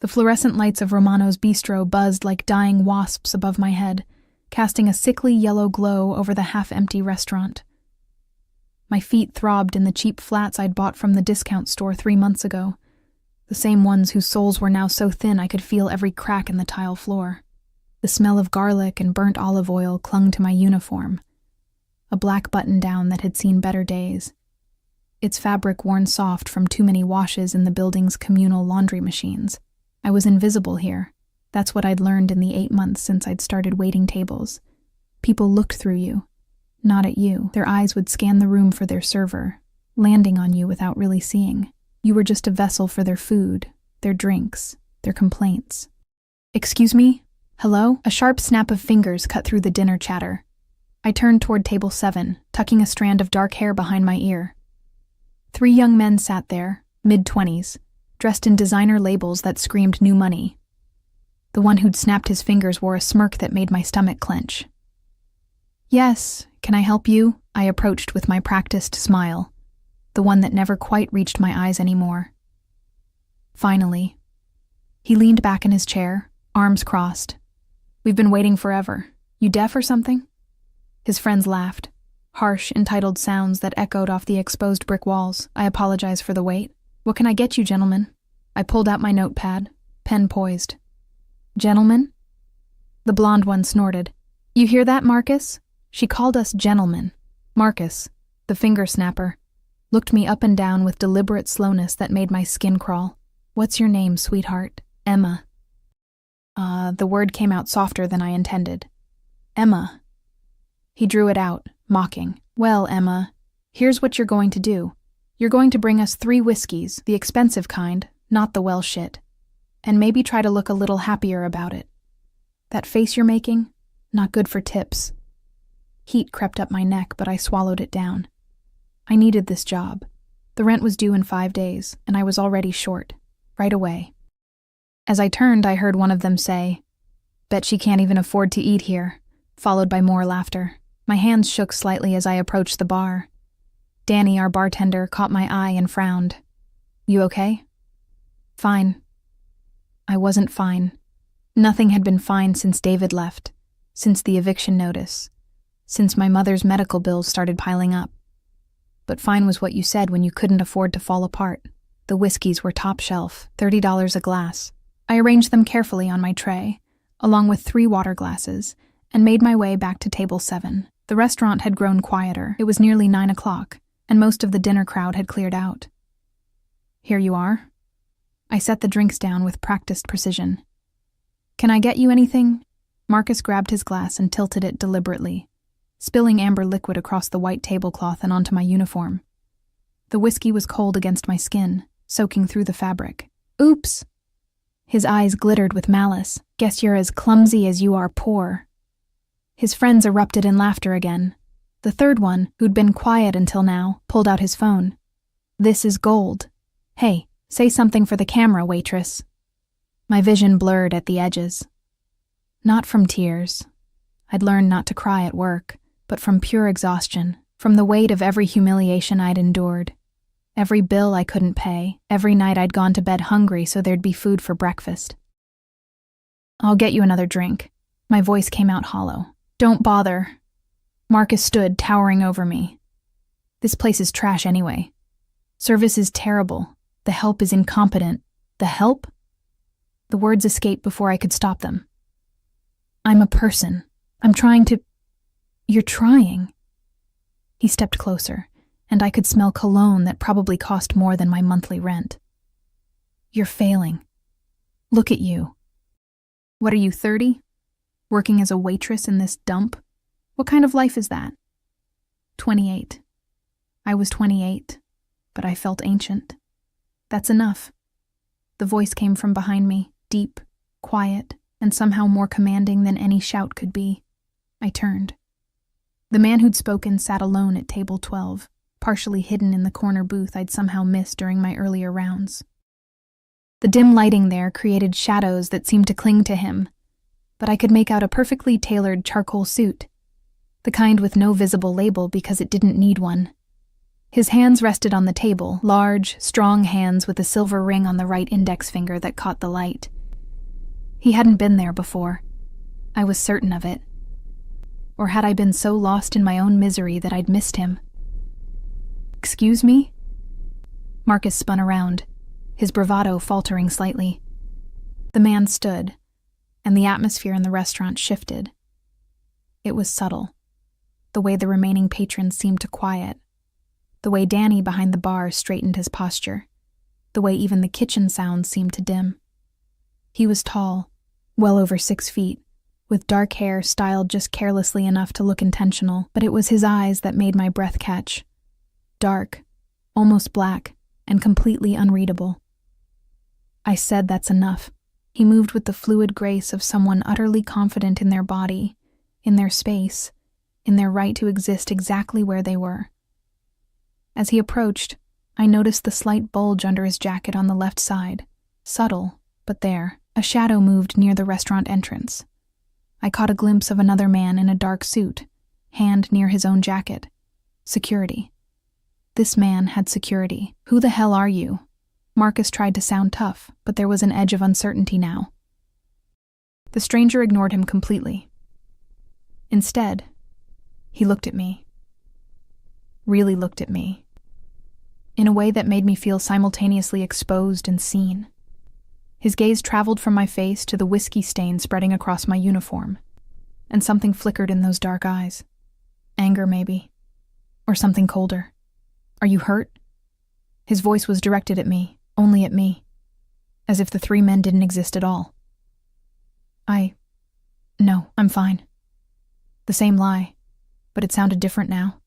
The fluorescent lights of Romano's bistro buzzed like dying wasps above my head, casting a sickly yellow glow over the half-empty restaurant. My feet throbbed in the cheap flats I'd bought from the discount store 3 months ago, the same ones whose soles were now so thin I could feel every crack in the tile floor. The smell of garlic and burnt olive oil clung to my uniform, a black button-down that had seen better days, its fabric worn soft from too many washes in the building's communal laundry machines. I was invisible here. That's what I'd learned in the 8 months since I'd started waiting tables. People looked through you, not at you. Their eyes would scan the room for their server, landing on you without really seeing. You were just a vessel for their food, their drinks, their complaints. "Excuse me? Hello?" A sharp snap of fingers cut through the dinner chatter. I turned toward table 7, tucking a strand of dark hair behind my ear. 3 young men sat there, mid-20s, dressed in designer labels that screamed new money. The one who'd snapped his fingers wore a smirk that made my stomach clench. "Yes, can I help you?" I approached with my practiced smile, the one that never quite reached my eyes anymore. Finally. He leaned back in his chair, arms crossed. "We've been waiting forever. You deaf or something?" His friends laughed, harsh, entitled sounds that echoed off the exposed brick walls. "I apologize for the wait. What can I get you, gentlemen?" I pulled out my notepad, pen poised. "Gentlemen?" The blonde one snorted. "You hear that, Marcus? She called us gentlemen." Marcus, the finger snapper, looked me up and down with deliberate slowness that made my skin crawl. "What's your name, sweetheart?" "Emma." The word came out softer than I intended. "Emma." He drew it out, mocking. "Well, Emma, here's what you're going to do. You're going to bring us 3 whiskeys, the expensive kind, not the well shit. And maybe try to look a little happier about it. That face you're making? Not good for tips." Heat crept up my neck, but I swallowed it down. I needed this job. The rent was due in 5 days, and I was already short. Right away. As I turned, I heard one of them say, "Bet she can't even afford to eat here," followed by more laughter. My hands shook slightly as I approached the bar. Danny, our bartender, caught my eye and frowned. "You okay?" "Fine." I wasn't fine. Nothing had been fine since David left, since the eviction notice, since my mother's medical bills started piling up. But fine was what you said when you couldn't afford to fall apart. The whiskeys were top shelf, $30 a glass. I arranged them carefully on my tray, along with 3 water glasses, and made my way back to table 7. The restaurant had grown quieter. It was nearly 9 o'clock, and most of the dinner crowd had cleared out. "Here you are." I set the drinks down with practiced precision. "Can I get you anything?" Marcus grabbed his glass and tilted it deliberately, spilling amber liquid across the white tablecloth and onto my uniform. The whiskey was cold against my skin, soaking through the fabric. "Oops!" His eyes glittered with malice. "Guess you're as clumsy as you are poor." His friends erupted in laughter again. The third one, who'd been quiet until now, pulled out his phone. "This is gold. Hey, say something for the camera, waitress." My vision blurred at the edges. Not from tears. I'd learned not to cry at work, but from pure exhaustion, from the weight of every humiliation I'd endured. Every bill I couldn't pay, every night I'd gone to bed hungry so there'd be food for breakfast. "I'll get you another drink." My voice came out hollow. "Don't bother." Marcus stood, towering over me. "This place is trash anyway. Service is terrible. The help is incompetent." "The help?" The words escaped before I could stop them. "I'm a person. I'm trying to—" "You're trying." He stepped closer, and I could smell cologne that probably cost more than my monthly rent. "You're failing. Look at you. What are you, 30? Working as a waitress in this dump? What kind of life is that?" 28. I was 28, but I felt ancient. "That's enough." The voice came from behind me, deep, quiet, and somehow more commanding than any shout could be. I turned. The man who'd spoken sat alone at table 12, partially hidden in the corner booth I'd somehow missed during my earlier rounds. The dim lighting there created shadows that seemed to cling to him, but I could make out a perfectly tailored charcoal suit, the kind with no visible label because it didn't need one. His hands rested on the table, large, strong hands with a silver ring on the right index finger that caught the light. He hadn't been there before. I was certain of it. Or had I been so lost in my own misery that I'd missed him? "Excuse me?" Marcus spun around, his bravado faltering slightly. The man stood, and the atmosphere in the restaurant shifted. It was subtle. The way the remaining patrons seemed to quiet. The way Danny behind the bar straightened his posture. The way even the kitchen sounds seemed to dim. He was tall, well over 6 feet, with dark hair styled just carelessly enough to look intentional, but it was his eyes that made my breath catch. Dark, almost black, and completely unreadable. I said that's enough. He moved with the fluid grace of someone utterly confident in their body, in their space, in their right to exist exactly where they were. As he approached, I noticed the slight bulge under his jacket on the left side. Subtle, but there. A shadow moved near the restaurant entrance. I caught a glimpse of another man in a dark suit, hand near his own jacket. Security. This man had security. "Who the hell are you?" Marcus tried to sound tough, but there was an edge of uncertainty now. The stranger ignored him completely. Instead, he looked at me. Really looked at me. In a way that made me feel simultaneously exposed and seen. His gaze traveled from my face to the whiskey stain spreading across my uniform, and something flickered in those dark eyes. Anger, maybe. Or something colder. "Are you hurt?" His voice was directed at me, only at me, as if the 3 men didn't exist at all. No, I'm fine." The same lie, but it sounded different now.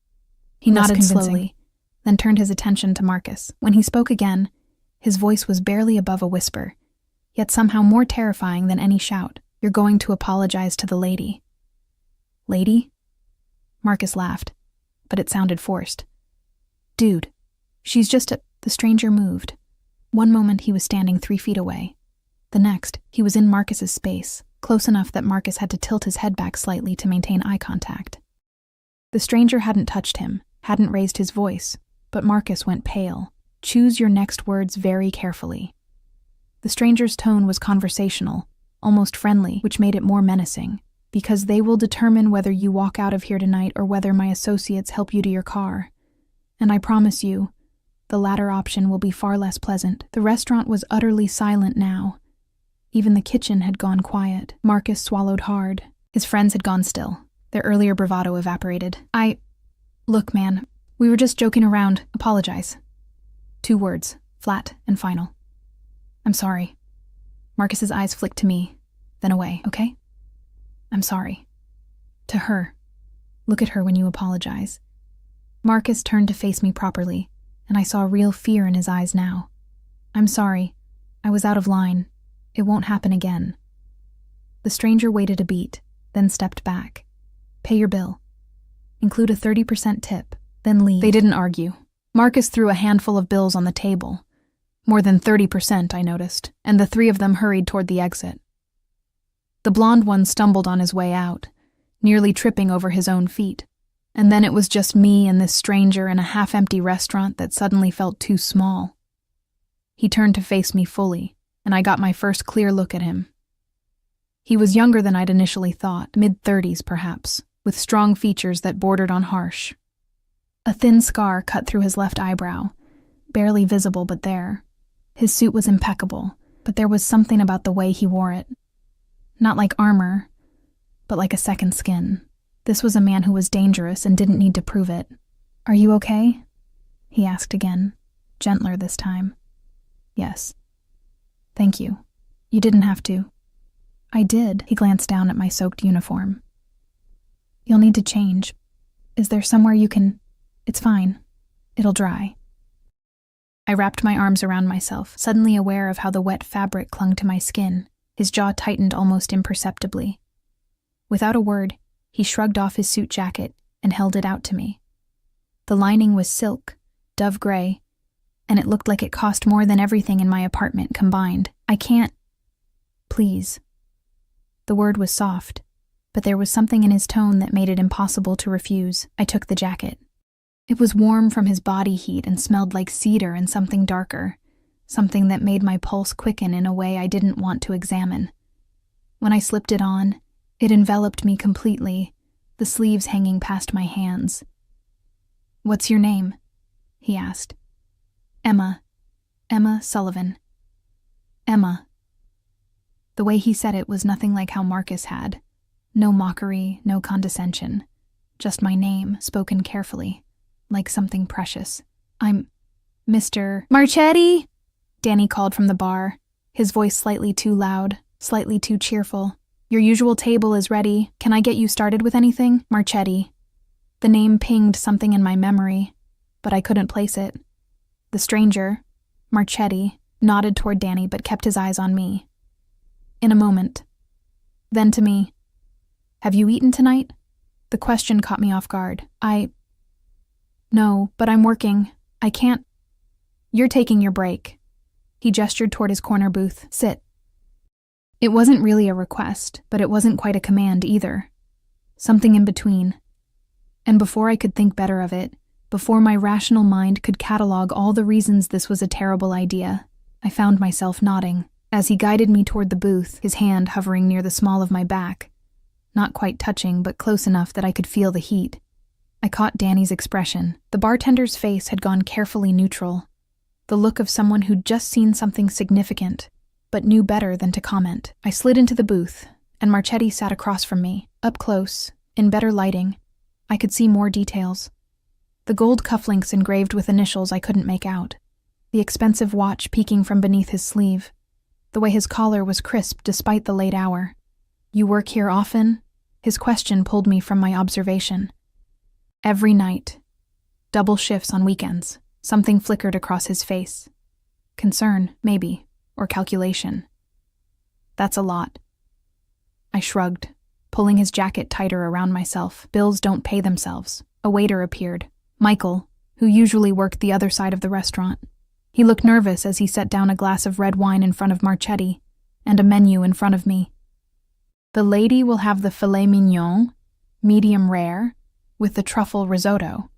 He nodded slowly, then turned his attention to Marcus. When he spoke again, his voice was barely above a whisper, yet somehow more terrifying than any shout. "You're going to apologize to the lady." "Lady?" Marcus laughed, but it sounded forced. "Dude, she's just a—" The stranger moved. One moment he was standing 3 feet away. The next, he was in Marcus's space, close enough that Marcus had to tilt his head back slightly to maintain eye contact. The stranger hadn't touched him, hadn't raised his voice, but Marcus went pale. "Choose your next words very carefully." The stranger's tone was conversational, almost friendly, which made it more menacing. "Because they will determine whether you walk out of here tonight or whether my associates help you to your car. And I promise you, the latter option will be far less pleasant." The restaurant was utterly silent now. Even the kitchen had gone quiet. Marcus swallowed hard. His friends had gone still. Their earlier bravado evaporated. Look, man, we were just joking around. Apologize." 2 words, flat and final. "I'm sorry." Marcus's eyes flicked to me, then away. "Okay? I'm sorry." To her. "Look at her when you apologize." Marcus turned to face me properly, and I saw real fear in his eyes now. "I'm sorry. I was out of line. It won't happen again." The stranger waited a beat, then stepped back. "Pay your bill. Include a 30% tip, then leave." They didn't argue. Marcus threw a handful of bills on the table. More than 30%, I noticed, and the 3 of them hurried toward the exit. The blonde one stumbled on his way out, nearly tripping over his own feet. And then it was just me and this stranger in a half-empty restaurant that suddenly felt too small. He turned to face me fully, and I got my first clear look at him. He was younger than I'd initially thought, mid-30s perhaps, with strong features that bordered on harsh. A thin scar cut through his left eyebrow, barely visible but there. His suit was impeccable, but there was something about the way he wore it. Not like armor, but like a second skin. This was a man who was dangerous and didn't need to prove it. "Are you okay?" he asked again, gentler this time. "Yes." "Thank you. You didn't have to." "I did." He glanced down at my soaked uniform. "You'll need to change. Is there somewhere you can—" "It's fine. It'll dry." I wrapped my arms around myself, suddenly aware of how the wet fabric clung to my skin. His jaw tightened almost imperceptibly. Without a word, he shrugged off his suit jacket and held it out to me. The lining was silk, dove gray, and it looked like it cost more than everything in my apartment combined. "I can't—" "Please." The word was soft, but there was something in his tone that made it impossible to refuse. I took the jacket. It was warm from his body heat and smelled like cedar and something darker, something that made my pulse quicken in a way I didn't want to examine. When I slipped it on, it enveloped me completely, the sleeves hanging past my hands. "What's your name?" he asked. "Emma. Emma Sullivan." Emma. The way he said it was nothing like how Marcus had. No mockery, no condescension. Just my name, spoken carefully, like something precious. "I'm Mr. Marchetti!" Danny called from the bar, his voice slightly too loud, slightly too cheerful. "Your usual table is ready. Can I get you started with anything?" Marchetti. The name pinged something in my memory, but I couldn't place it. The stranger, Marchetti, nodded toward Danny but kept his eyes on me. In a moment. Then to me, "Have you eaten tonight?" The question caught me off guard. "No, but I'm working. I can't." "You're taking your break." He gestured toward his corner booth. "Sit." It wasn't really a request, but it wasn't quite a command either. Something in between. And before I could think better of it, before my rational mind could catalog all the reasons this was a terrible idea, I found myself nodding. As he guided me toward the booth, his hand hovering near the small of my back, not quite touching, but close enough that I could feel the heat. I caught Danny's expression. The bartender's face had gone carefully neutral, the look of someone who'd just seen something significant, but knew better than to comment. I slid into the booth, and Marchetti sat across from me, up close, in better lighting. I could see more details. The gold cufflinks engraved with initials I couldn't make out, the expensive watch peeking from beneath his sleeve, the way his collar was crisp despite the late hour. "You work here often?" His question pulled me from my observation. "Every night. Double shifts on weekends." Something flickered across his face. Concern, maybe, or calculation. "That's a lot." I shrugged, pulling his jacket tighter around myself. Bills don't pay themselves. A waiter appeared. Michael, who usually worked the other side of the restaurant. He looked nervous as he set down a glass of red wine in front of Marchetti and a menu in front of me. "The lady will have the filet mignon, medium rare, with the truffle risotto,"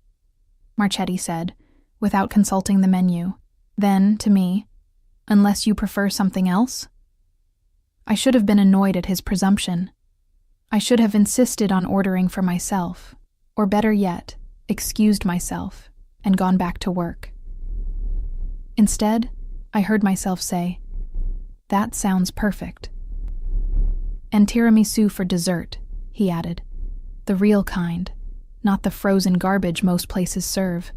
Marchetti said, without consulting the menu. Then, to me, "Unless you prefer something else?" I should have been annoyed at his presumption. I should have insisted on ordering for myself, or better yet, excused myself and gone back to work. Instead, I heard myself say, "That sounds perfect." "And tiramisu for dessert," he added. "The real kind, not the frozen garbage most places serve."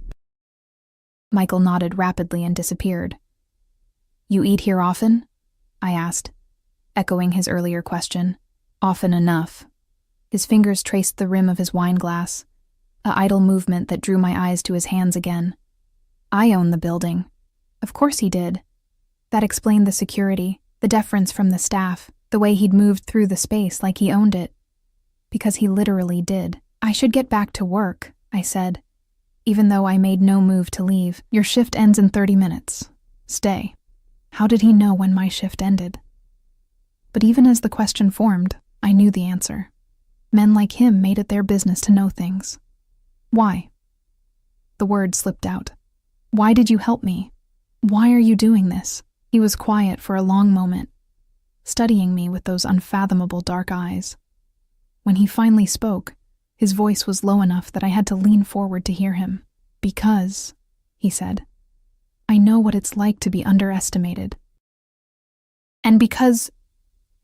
Michael nodded rapidly and disappeared. "You eat here often?" I asked, echoing his earlier question. "Often enough." His fingers traced the rim of his wine glass, a idle movement that drew my eyes to his hands again. "I own the building." Of course he did. That explained the security, the deference from the staff, the way he'd moved through the space like he owned it. Because he literally did. "I should get back to work," I said, even though I made no move to leave. "Your shift ends in 30 minutes. Stay." How did he know when my shift ended? But even as the question formed, I knew the answer. Men like him made it their business to know things. "Why?" The word slipped out. "Why did you help me? Why are you doing this?" He was quiet for a long moment, studying me with those unfathomable dark eyes. When he finally spoke, his voice was low enough that I had to lean forward to hear him. "Because," he said, "I know what it's like to be underestimated. And because,"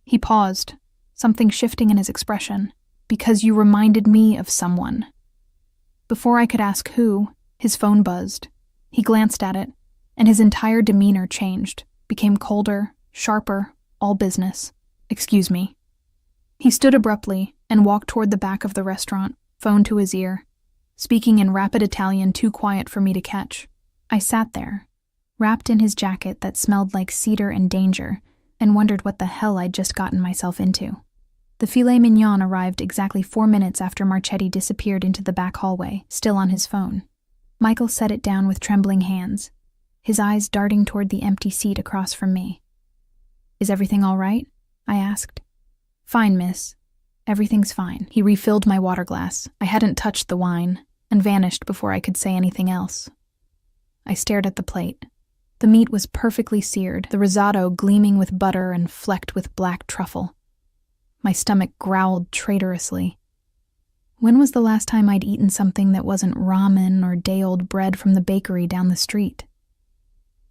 he paused, something shifting in his expression, "because you reminded me of someone." Before I could ask who, his phone buzzed. He glanced at it, and his entire demeanor changed, became colder, sharper, all business. "Excuse me." He stood abruptly and walked toward the back of the restaurant, phone to his ear, speaking in rapid Italian too quiet for me to catch. I sat there, wrapped in his jacket that smelled like cedar and danger, and wondered what the hell I'd just gotten myself into. The filet mignon arrived exactly 4 minutes after Marchetti disappeared into the back hallway, still on his phone. Michael set it down with trembling hands, his eyes darting toward the empty seat across from me. "Is everything all right?" I asked. "Fine, miss. Everything's fine." He refilled my water glass. I hadn't touched the wine, and vanished before I could say anything else. I stared at the plate. The meat was perfectly seared, the risotto gleaming with butter and flecked with black truffle. My stomach growled traitorously. When was the last time I'd eaten something that wasn't ramen or day-old bread from the bakery down the street?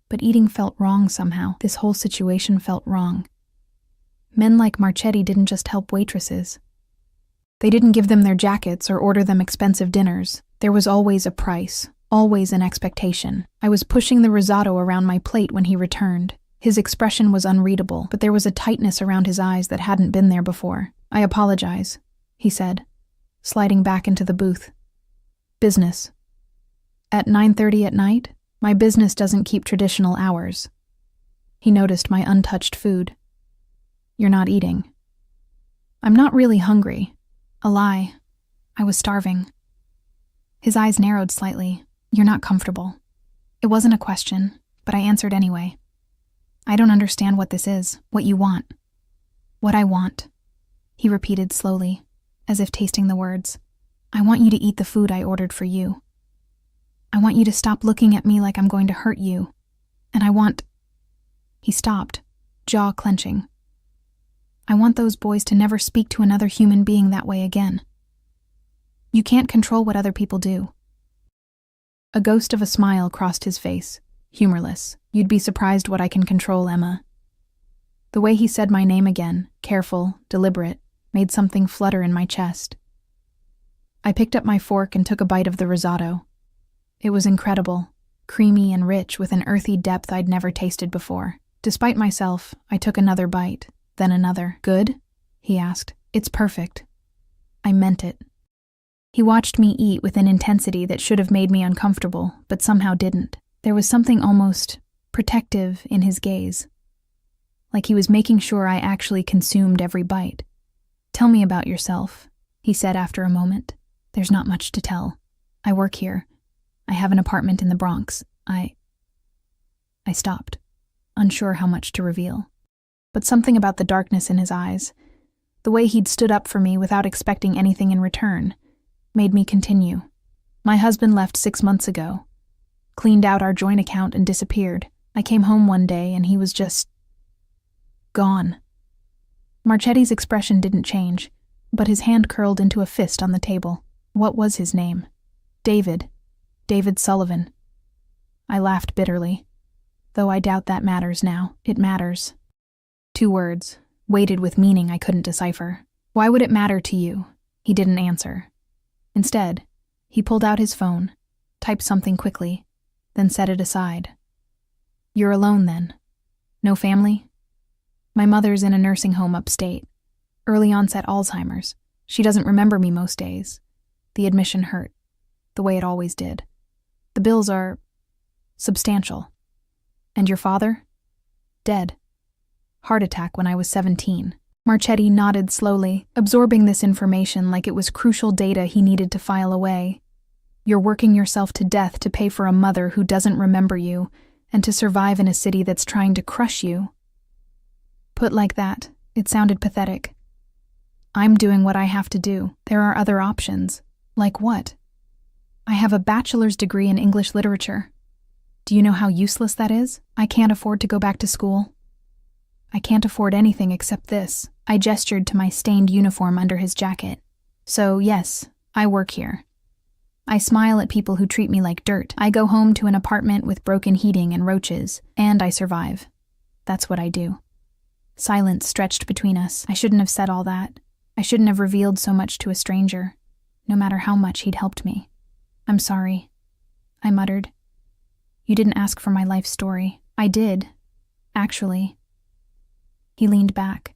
But eating felt wrong somehow. This whole situation felt wrong. Men like Marchetti didn't just help waitresses. They didn't give them their jackets or order them expensive dinners. There was always a price, always an expectation. I was pushing the risotto around my plate when he returned. His expression was unreadable, but there was a tightness around his eyes that hadn't been there before. "I apologize," he said, sliding back into the booth. "Business. At 9:30 at night? My business doesn't keep traditional hours." He noticed my untouched food. "You're not eating." "I'm not really hungry." A lie. I was starving. His eyes narrowed slightly. "You're not comfortable." It wasn't a question, but I answered anyway. "I don't understand what this is, what you want." "What I want," he repeated slowly, as if tasting the words. "I want you to eat the food I ordered for you. I want you to stop looking at me like I'm going to hurt you. And I want—" He stopped, jaw clenching. "I want those boys to never speak to another human being that way again. You can't control what other people do." A ghost of a smile crossed his face, humorless. "You'd be surprised what I can control, Emma." The way he said my name again, careful, deliberate, made something flutter in my chest. I picked up my fork and took a bite of the risotto. It was incredible, creamy and rich with an earthy depth I'd never tasted before. Despite myself, I took another bite, then another. "Good?" he asked. "It's perfect." I meant it. He watched me eat with an intensity that should have made me uncomfortable, but somehow didn't. There was something almost protective in his gaze, like he was making sure I actually consumed every bite. "Tell me about yourself," he said after a moment. "There's not much to tell. I work here. I have an apartment in the Bronx. I stopped, unsure how much to reveal. But something about the darkness in his eyes, the way he'd stood up for me without expecting anything in return, made me continue. "My husband left 6 months ago. Cleaned out our joint account and disappeared. I came home one day and he was just gone." Marchetti's expression didn't change, but his hand curled into a fist on the table. "What was his name?" "David. David Sullivan." I laughed bitterly. Though I doubt that matters now. It matters. 2 words, weighted with meaning I couldn't decipher. "Why would it matter to you?" He didn't answer. Instead, he pulled out his phone, typed something quickly, then set it aside. "You're alone then? No family?" "My mother's in a nursing home upstate. Early onset Alzheimer's. She doesn't remember me most days. The admission hurt, the way it always did. The bills are substantial. And your father?" "Dead. Heart attack when I was 17. Marchetti nodded slowly, absorbing this information like it was crucial data he needed to file away. "You're working yourself to death to pay for a mother who doesn't remember you, and to survive in a city that's trying to crush you." Put like that, it sounded pathetic. "I'm doing what I have to do. There are other options." "Like what?" "I have a bachelor's degree in English literature. Do you know how useless that is? I can't afford to go back to school. I can't afford anything except this." I gestured to my stained uniform under his jacket. "So, yes, I work here. I smile at people who treat me like dirt. I go home to an apartment with broken heating and roaches, and I survive. That's what I do." Silence stretched between us. I shouldn't have said all that. I shouldn't have revealed so much to a stranger, no matter how much he'd helped me. "I'm sorry," I muttered. "You didn't ask for my life story." "I did, actually." He leaned back,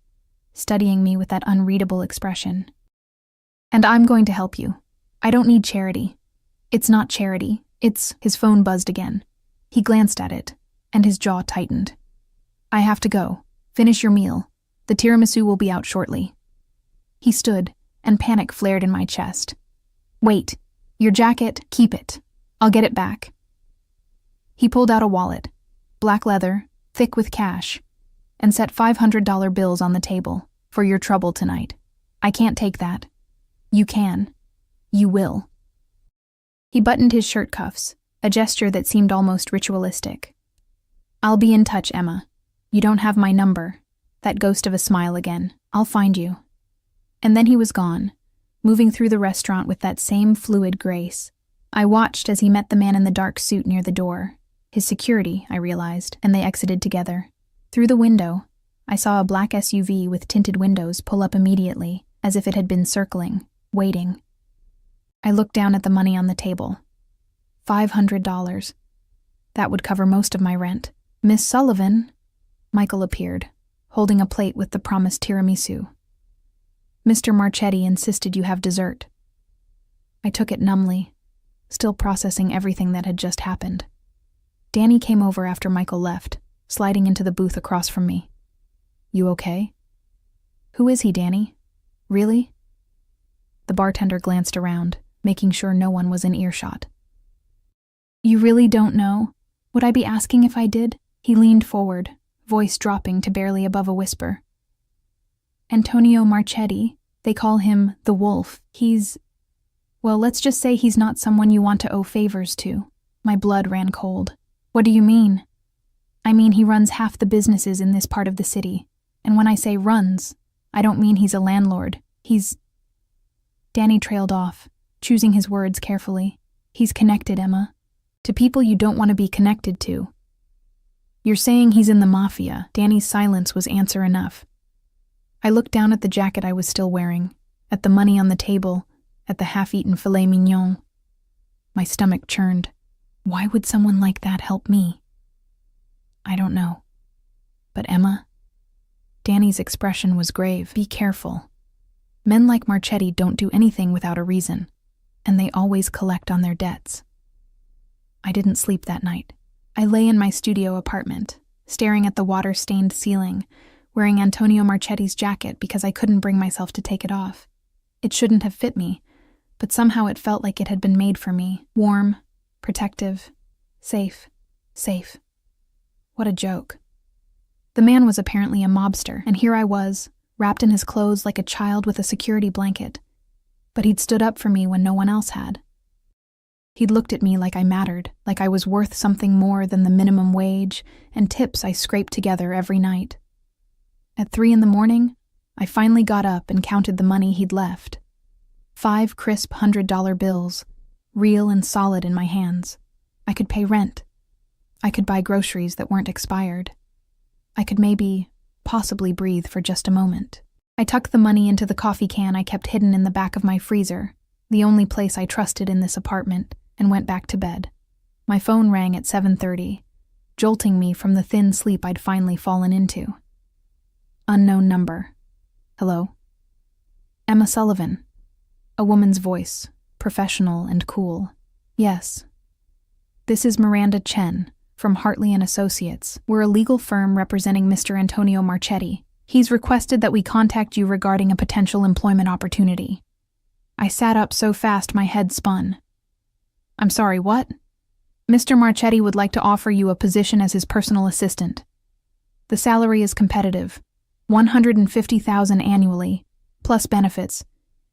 studying me with that unreadable expression. "And I'm going to help you. I don't need charity. It's not charity. It's—" His phone buzzed again. He glanced at it, and his jaw tightened. "I have to go. Finish your meal. The tiramisu will be out shortly." He stood, and panic flared in my chest. "Wait. Your jacket, keep it. I'll get it back." He pulled out a wallet, black leather, thick with cash, and set $500 bills on the table. "For your trouble tonight. I can't take that. You can. You will." He buttoned his shirt cuffs, a gesture that seemed almost ritualistic. "I'll be in touch, Emma. You don't have my number." That ghost of a smile again. "I'll find you. And then he was gone, moving through the restaurant with that same fluid grace. I watched as he met the man in the dark suit near the door. His security, I realized, and they exited together. Through the window, I saw a black SUV with tinted windows pull up immediately, as if it had been circling, waiting. I looked down at the money on the table. $500. That would cover most of my rent. Miss Sullivan, Michael appeared, holding a plate with the promised tiramisu. Mr. Marchetti insisted you have dessert. I took it numbly, still processing everything that had just happened. Danny came over after Michael left, sliding into the booth across from me. You okay? Who is he, Danny? Really? The bartender glanced around, making sure no one was in earshot. You really don't know? Would I be asking if I did? He leaned forward, voice dropping to barely above a whisper. Antonio Marchetti, they call him the Wolf. Well, let's just say he's not someone you want to owe favors to. My blood ran cold. What do you mean? I mean he runs half the businesses in this part of the city. And when I say runs, I don't mean he's a landlord. Danny trailed off, choosing his words carefully. He's connected, Emma. To people you don't want to be connected to. You're saying he's in the Mafia. Danny's silence was answer enough. I looked down at the jacket I was still wearing, at the money on the table, at the half-eaten filet mignon. My stomach churned. Why would someone like that help me? I don't know. But Emma? Danny's expression was grave. Be careful. Men like Marchetti don't do anything without a reason, and they always collect on their debts. I didn't sleep that night. I lay in my studio apartment, staring at the water-stained ceiling, wearing Antonio Marchetti's jacket because I couldn't bring myself to take it off. It shouldn't have fit me, but somehow it felt like it had been made for me. Warm, protective, safe. What a joke. The man was apparently a mobster, and here I was, wrapped in his clothes like a child with a security blanket. But he'd stood up for me when no one else had. He'd looked at me like I mattered, like I was worth something more than the minimum wage and tips I scraped together every night. At 3 a.m, I finally got up and counted the money he'd left. 5 crisp $100 bills, real and solid in my hands. I could pay rent. I could buy groceries that weren't expired. I could possibly breathe for just a moment. I tucked the money into the coffee can I kept hidden in the back of my freezer, the only place I trusted in this apartment, and went back to bed. My phone rang at 7:30, jolting me from the thin sleep I'd finally fallen into. Unknown number. Hello? Emma Sullivan. A woman's voice, professional and cool. Yes. This is Miranda Chen, from Hartley & Associates. We're a legal firm representing Mr. Antonio Marchetti. He's requested that we contact you regarding a potential employment opportunity. I sat up so fast my head spun. I'm sorry, what? Mr. Marchetti would like to offer you a position as his personal assistant. The salary is competitive, $150,000 annually, plus benefits,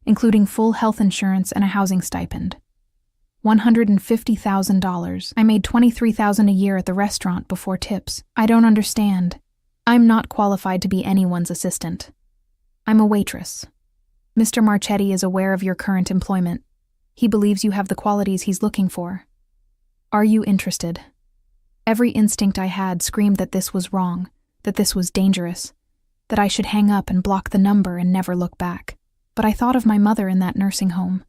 including full health insurance and a housing stipend. $150,000. I made $23,000 a year at the restaurant before tips. I don't understand. I'm not qualified to be anyone's assistant. I'm a waitress. Mr. Marchetti is aware of your current employment. He believes you have the qualities he's looking for. Are you interested? Every instinct I had screamed that this was wrong, that this was dangerous, that I should hang up and block the number and never look back. But I thought of my mother in that nursing home,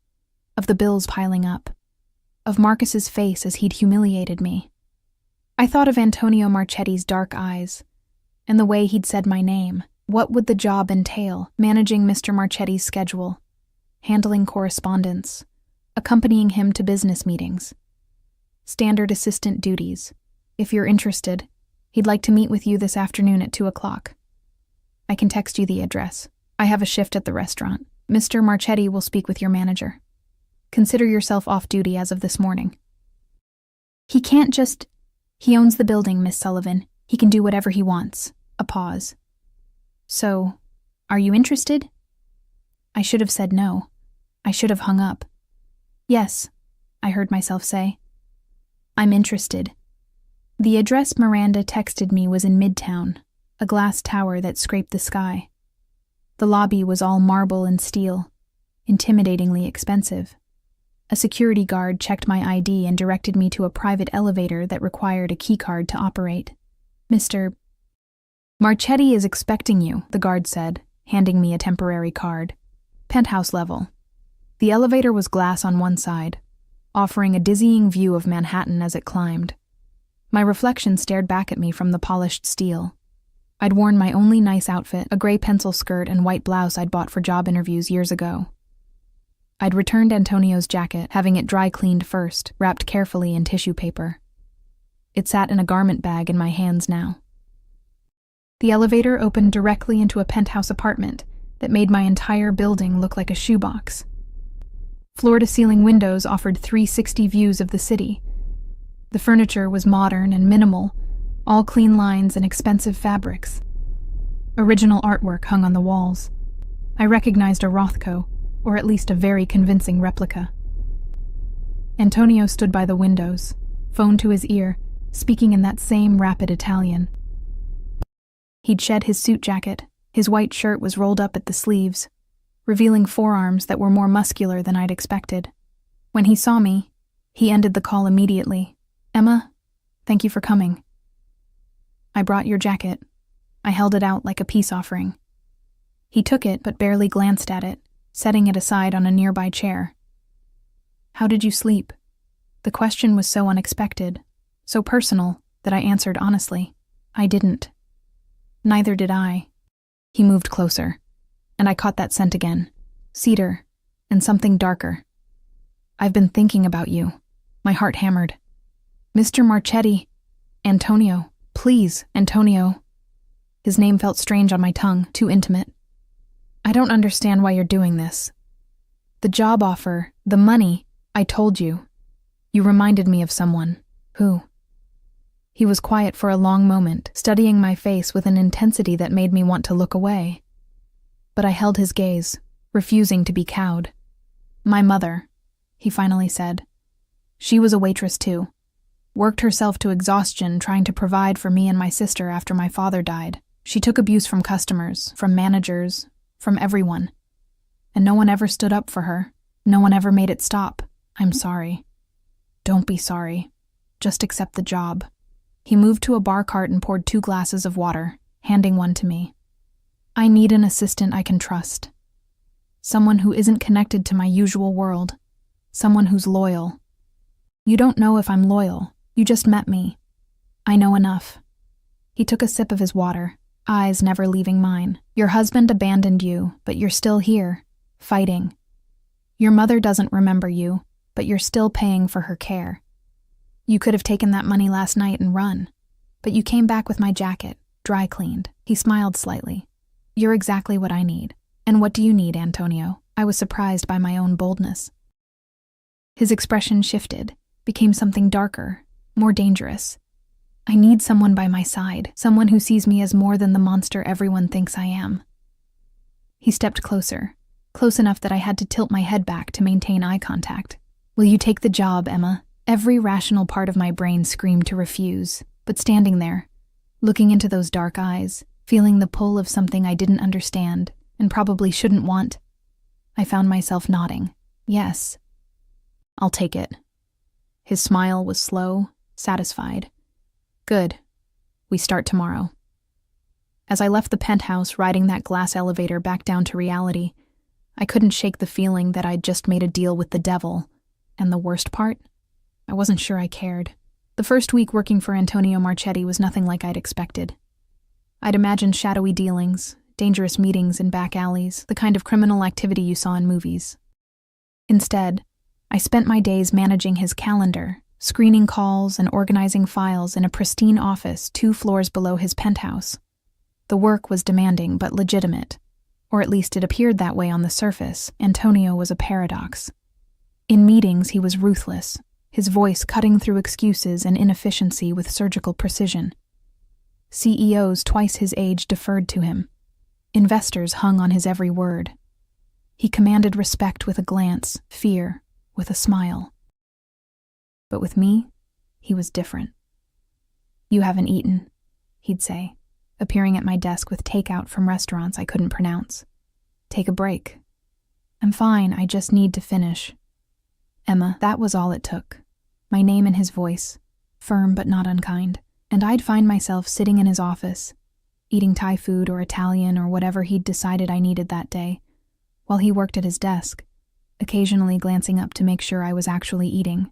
of the bills piling up, of Marcus's face as he'd humiliated me. I thought of Antonio Marchetti's dark eyes, and the way he'd said my name. What would the job entail? Managing Mr. Marchetti's schedule, handling correspondence, accompanying him to business meetings. Standard assistant duties. If you're interested, he'd like to meet with you this afternoon at 2 o'clock. I can text you the address. I have a shift at the restaurant. Mr. Marchetti will speak with your manager. Consider yourself off duty as of this morning. He can't just... He owns the building, Miss Sullivan. He can do whatever he wants. A pause. So, are you interested? I should have said no. I should have hung up. Yes, I heard myself say. I'm interested. The address Miranda texted me was in Midtown, a glass tower that scraped the sky. The lobby was all marble and steel, intimidatingly expensive. A security guard checked my ID and directed me to a private elevator that required a keycard to operate. Mr. Marchetti is expecting you, the guard said, handing me a temporary card. Penthouse level. The elevator was glass on one side, offering a dizzying view of Manhattan as it climbed. My reflection stared back at me from the polished steel. I'd worn my only nice outfit, a gray pencil skirt and white blouse I'd bought for job interviews years ago. I'd returned Antonio's jacket, having it dry cleaned first, wrapped carefully in tissue paper. It sat in a garment bag in my hands now. The elevator opened directly into a penthouse apartment that made my entire building look like a shoebox. Floor-to-ceiling windows offered 360 views of the city. The furniture was modern and minimal, all clean lines and expensive fabrics. Original artwork hung on the walls. I recognized a Rothko, or at least a very convincing replica. Antonio stood by the windows, phone to his ear, speaking in that same rapid Italian. He'd shed his suit jacket. His white shirt was rolled up at the sleeves, revealing forearms that were more muscular than I'd expected. When he saw me, he ended the call immediately. "Emma, thank you for coming. I brought your jacket." I held it out like a peace offering. He took it but barely glanced at it, setting it aside on a nearby chair. "How did you sleep?" The question was so unexpected, so personal, that I answered honestly. I didn't. Neither did I. He moved closer, and I caught that scent again. Cedar, and something darker. "I've been thinking about you." My heart hammered. "Mr. Marchetti." "Antonio. Please, Antonio." His name felt strange on my tongue, too intimate. "I don't understand why you're doing this. The job offer, the money, I told you. You reminded me of someone. Who?" He was quiet for a long moment, studying my face with an intensity that made me want to look away. But I held his gaze, refusing to be cowed. "My mother," he finally said. "She was a waitress too. Worked herself to exhaustion trying to provide for me and my sister after my father died. She took abuse from customers, from managers, from everyone. And no one ever stood up for her. No one ever made it stop. I'm sorry." "Don't be sorry. Just accept the job." He moved to a bar cart and poured 2 glasses of water, handing one to me. "I need an assistant I can trust. Someone who isn't connected to my usual world. Someone who's loyal." "You don't know if I'm loyal. You just met me. I know enough." He took a sip of his water, eyes never leaving mine. "Your husband abandoned you, but you're still here, fighting. Your mother doesn't remember you, but you're still paying for her care. You could have taken that money last night and run, but you came back with my jacket, dry cleaned." He smiled slightly. "You're exactly what I need." "And what do you need, Antonio?" I was surprised by my own boldness. His expression shifted, became something darker, more dangerous. "I need someone by my side, someone who sees me as more than the monster everyone thinks I am." He stepped closer, close enough that I had to tilt my head back to maintain eye contact. "Will you take the job, Emma?" Every rational part of my brain screamed to refuse, but standing there, looking into those dark eyes, feeling the pull of something I didn't understand and probably shouldn't want, I found myself nodding. "Yes, I'll take it." His smile was slow, satisfied. "Good. We start tomorrow." As I left the penthouse riding that glass elevator back down to reality, I couldn't shake the feeling that I'd just made a deal with the devil, and the worst part? I wasn't sure I cared. The first week working for Antonio Marchetti was nothing like I'd expected. I'd imagined shadowy dealings, dangerous meetings in back alleys, the kind of criminal activity you saw in movies. Instead, I spent my days managing his calendar, screening calls and organizing files in a pristine office 2 floors below his penthouse. The work was demanding but legitimate, or at least it appeared that way on the surface. Antonio was a paradox. In meetings, he was ruthless, his voice cutting through excuses and inefficiency with surgical precision. CEOs twice his age deferred to him. Investors hung on his every word. He commanded respect with a glance, fear with a smile. But with me, he was different. "You haven't eaten," he'd say, appearing at my desk with takeout from restaurants I couldn't pronounce. Take a break. I'm fine, I just need to finish. Emma, that was all it took. My name and his voice, firm but not unkind. And I'd find myself sitting in his office, eating Thai food or Italian or whatever he'd decided I needed that day, while he worked at his desk, occasionally glancing up to make sure I was actually eating.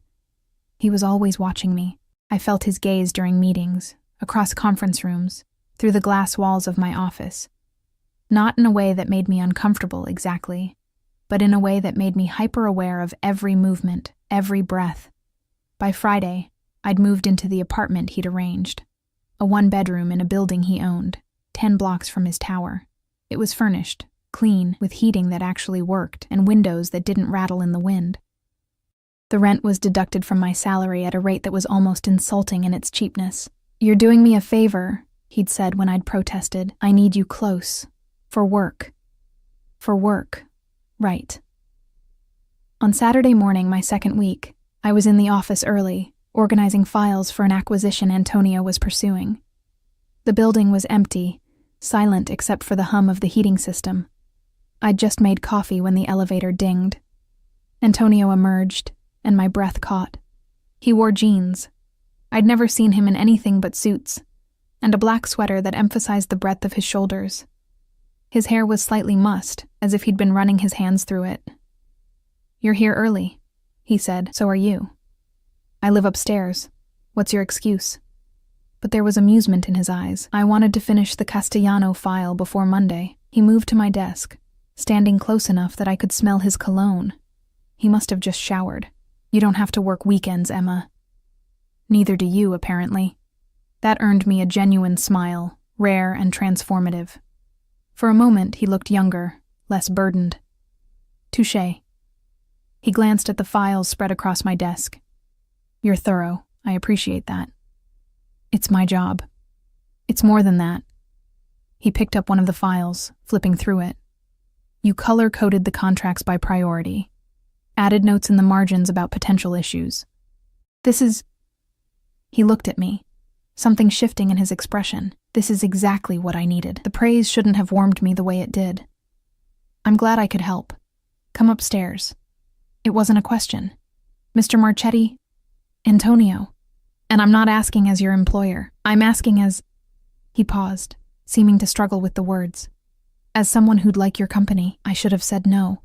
He was always watching me. I felt his gaze during meetings, across conference rooms, through the glass walls of my office. Not in a way that made me uncomfortable, exactly, but in a way that made me hyper-aware of every movement, every breath. By Friday, I'd moved into the apartment he'd arranged, a one-bedroom in a building he owned, 10 blocks from his tower. It was furnished, clean, with heating that actually worked and windows that didn't rattle in the wind. The rent was deducted from my salary at a rate that was almost insulting in its cheapness. "You're doing me a favor," he'd said when I'd protested. "I need you close. For work. For work. Right." On Saturday morning, my second week, I was in the office early, organizing files for an acquisition Antonio was pursuing. The building was empty, silent except for the hum of the heating system. I'd just made coffee when the elevator dinged. Antonio emerged, and my breath caught. He wore jeans. I'd never seen him in anything but suits, and a black sweater that emphasized the breadth of his shoulders. His hair was slightly mussed, as if he'd been running his hands through it. "You're here early," he said. "So are you." "I live upstairs. What's your excuse?" But there was amusement in his eyes. "I wanted to finish the Castellano file before Monday." He moved to my desk, standing close enough that I could smell his cologne. He must have just showered. "You don't have to work weekends, Emma." "Neither do you, apparently." That earned me a genuine smile, rare and transformative. For a moment, he looked younger, less burdened. "Touché." He glanced at the files spread across my desk. "You're thorough. I appreciate that." "It's my job." "It's more than that." He picked up one of the files, flipping through it. "You color-coded the contracts by priority. Added notes in the margins about potential issues. This is..." He looked at me, something shifting in his expression. "This is exactly what I needed." The praise shouldn't have warmed me the way it did. "I'm glad I could help. Come upstairs." It wasn't a question. "Mr. Marchetti?" "Antonio. And I'm not asking as your employer. I'm asking as..." He paused, seeming to struggle with the words. "As someone who'd like your company." I should have said no.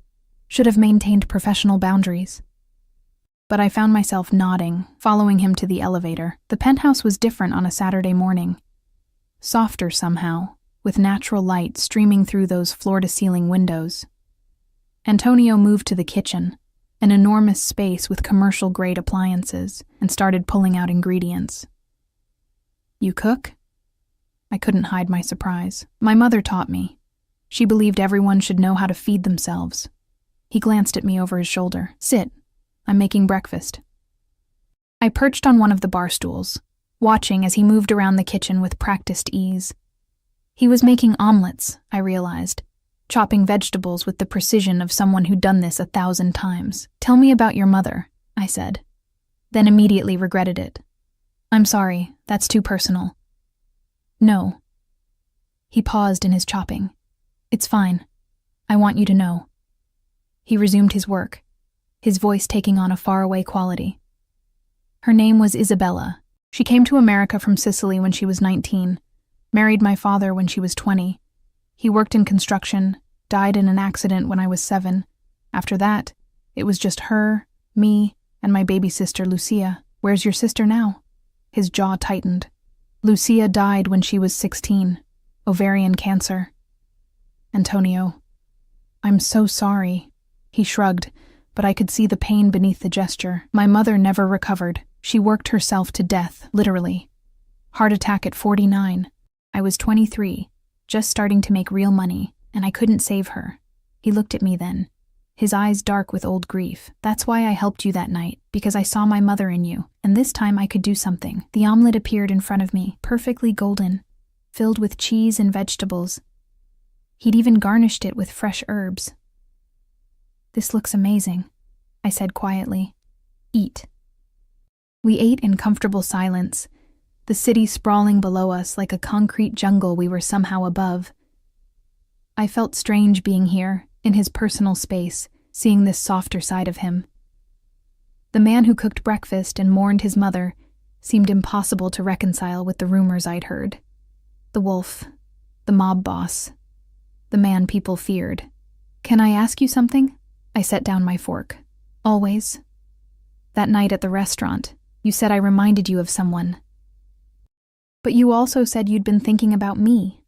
Should have maintained professional boundaries. But I found myself nodding, following him to the elevator. The penthouse was different on a Saturday morning. Softer somehow, with natural light streaming through those floor-to-ceiling windows. Antonio moved to the kitchen, an enormous space with commercial-grade appliances, and started pulling out ingredients. "You cook?" I couldn't hide my surprise. "My mother taught me. She believed everyone should know how to feed themselves." He glanced at me over his shoulder. "Sit. I'm making breakfast." I perched on one of the bar stools, watching as he moved around the kitchen with practiced ease. He was making omelets, I realized, chopping vegetables with the precision of someone who'd done this 1,000 times. "Tell me about your mother," I said, then immediately regretted it. "I'm sorry, that's too personal." "No." He paused in his chopping. "It's fine. I want you to know." He resumed his work, his voice taking on a faraway quality. "Her name was Isabella. She came to America from Sicily when she was 19, married my father when she was 20. He worked in construction, died in an accident when I was 7. After that, it was just her, me, and my baby sister Lucia." "Where's your sister now?" His jaw tightened. "Lucia died when she was 16, ovarian cancer." "Antonio, I'm so sorry." He shrugged, but I could see the pain beneath the gesture. "My mother never recovered. She worked herself to death, literally. Heart attack at 49. I was 23, just starting to make real money, and I couldn't save her." He looked at me then, his eyes dark with old grief. "That's why I helped you that night, because I saw my mother in you, and this time I could do something." The omelet appeared in front of me, perfectly golden, filled with cheese and vegetables. He'd even garnished it with fresh herbs. "This looks amazing," I said quietly. "Eat." We ate in comfortable silence, the city sprawling below us like a concrete jungle we were somehow above. I felt strange being here, in his personal space, seeing this softer side of him. The man who cooked breakfast and mourned his mother seemed impossible to reconcile with the rumors I'd heard. The wolf, the mob boss, the man people feared. "Can I ask you something?" I set down my fork. "Always." "That night at the restaurant, you said I reminded you of someone. But you also said you'd been thinking about me.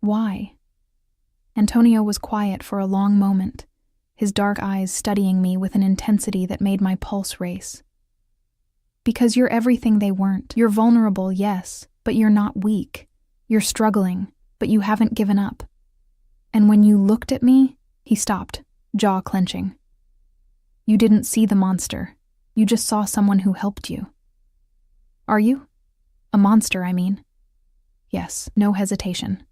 Why?" Antonio was quiet for a long moment, his dark eyes studying me with an intensity that made my pulse race. "Because you're everything they weren't. You're vulnerable, yes, but you're not weak. You're struggling, but you haven't given up. And when you looked at me," he stopped, jaw clenching. "You didn't see the monster. You just saw someone who helped you." "Are you? A monster, I mean." "Yes," no hesitation.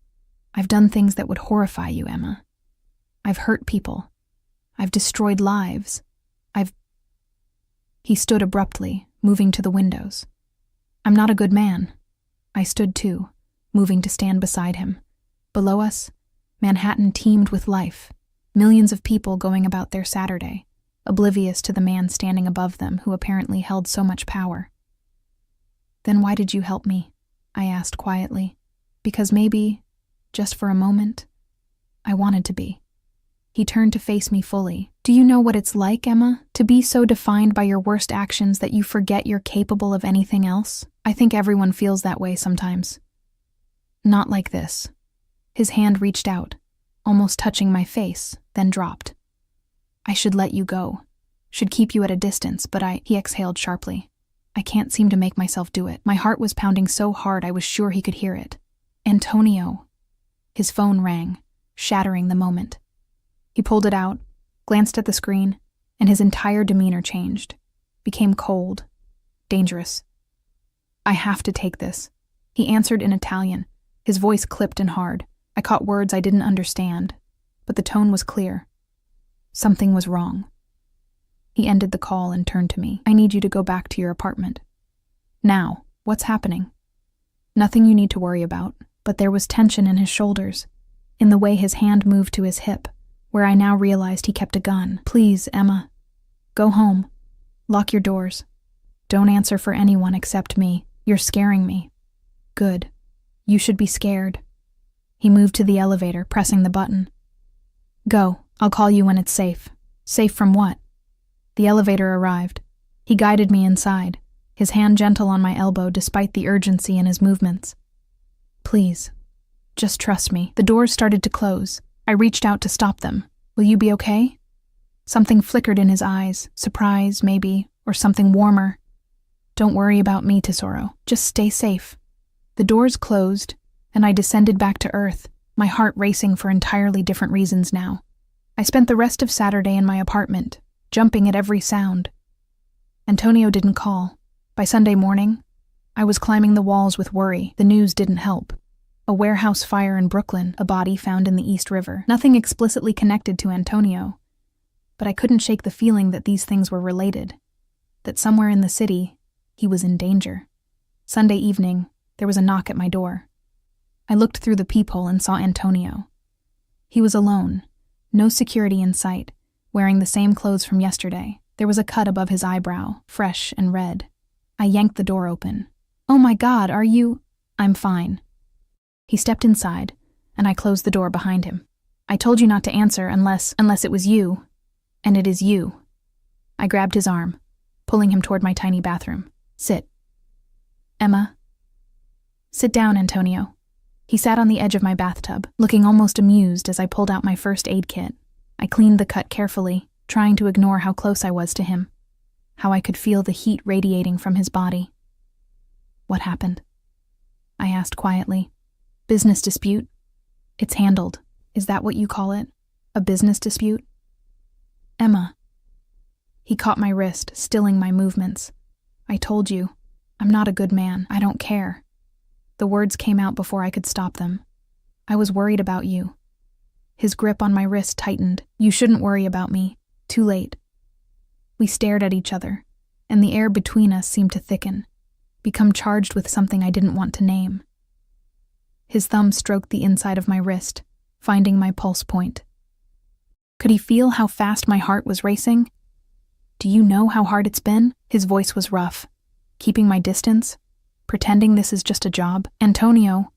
"I've done things that would horrify you, Emma. I've hurt people. I've destroyed lives. He stood abruptly, moving to the windows. "I'm not a good man." I stood too, moving to stand beside him. Below us, Manhattan teemed with life, millions of people going about their Saturday, oblivious to the man standing above them who apparently held so much power. "Then why did you help me?" I asked quietly. "Because maybe, just for a moment, I wanted to be." He turned to face me fully. "Do you know what it's like, Emma, to be so defined by your worst actions that you forget you're capable of anything else? I think everyone feels that way sometimes." "Not like this." His hand reached out, almost touching my face, then dropped. "I should let you go. Should keep you at a distance, but He exhaled sharply. "I can't seem to make myself do it." My heart was pounding so hard I was sure he could hear it. "Antonio." His phone rang, shattering the moment. He pulled it out, glanced at the screen, and his entire demeanor changed, became cold, dangerous. "I have to take this." He answered in Italian, his voice clipped and hard. I caught words I didn't understand, but the tone was clear. Something was wrong. He ended the call and turned to me. "I need you to go back to your apartment. Now, what's happening?" "Nothing you need to worry about," but there was tension in his shoulders, in the way his hand moved to his hip, where I now realized he kept a gun. "Please, Emma. Go home. Lock your doors. Don't answer for anyone except me. You're scaring me." "Good. You should be scared." He moved to the elevator, pressing the button. "Go. I'll call you when it's safe." "Safe from what?" The elevator arrived. He guided me inside, his hand gentle on my elbow despite the urgency in his movements. "Please, just trust me." The doors started to close. I reached out to stop them. "Will you be okay?" Something flickered in his eyes, surprise, maybe, or something warmer. "Don't worry about me, Tesoro. Just stay safe." The doors closed, and I descended back to earth, my heart racing for entirely different reasons now. I spent the rest of Saturday in my apartment, jumping at every sound. Antonio didn't call. By Sunday morning, I was climbing the walls with worry. The news didn't help. A warehouse fire in Brooklyn, a body found in the East River. Nothing explicitly connected to Antonio, but I couldn't shake the feeling that these things were related, that somewhere in the city, he was in danger. Sunday evening, there was a knock at my door. I looked through the peephole and saw Antonio. He was alone, no security in sight, wearing the same clothes from yesterday. There was a cut above his eyebrow, fresh and red. I yanked the door open. "Oh my God, are you—" "I'm fine." He stepped inside, and I closed the door behind him. "I told you not to answer unless it was you. And it is you." I grabbed his arm, pulling him toward my tiny bathroom. "Sit." "Emma." "Sit down, Antonio." He sat on the edge of my bathtub, looking almost amused as I pulled out my first aid kit. I cleaned the cut carefully, trying to ignore how close I was to him, how I could feel the heat radiating from his body. "What happened?" I asked quietly. "Business dispute." "It's handled. Is that what you call it? A business dispute?" "Emma." He caught my wrist, stilling my movements. "I told you, I'm not a good man. I don't care." The words came out before I could stop them. "I was worried about you." His grip on my wrist tightened. "You shouldn't worry about me. Too late." We stared at each other, and the air between us seemed to thicken, become charged with something I didn't want to name. His thumb stroked the inside of my wrist, finding my pulse point. Could he feel how fast my heart was racing? Do you know how hard it's been? His voice was rough. Keeping my distance? Pretending this is just a job? Antonio,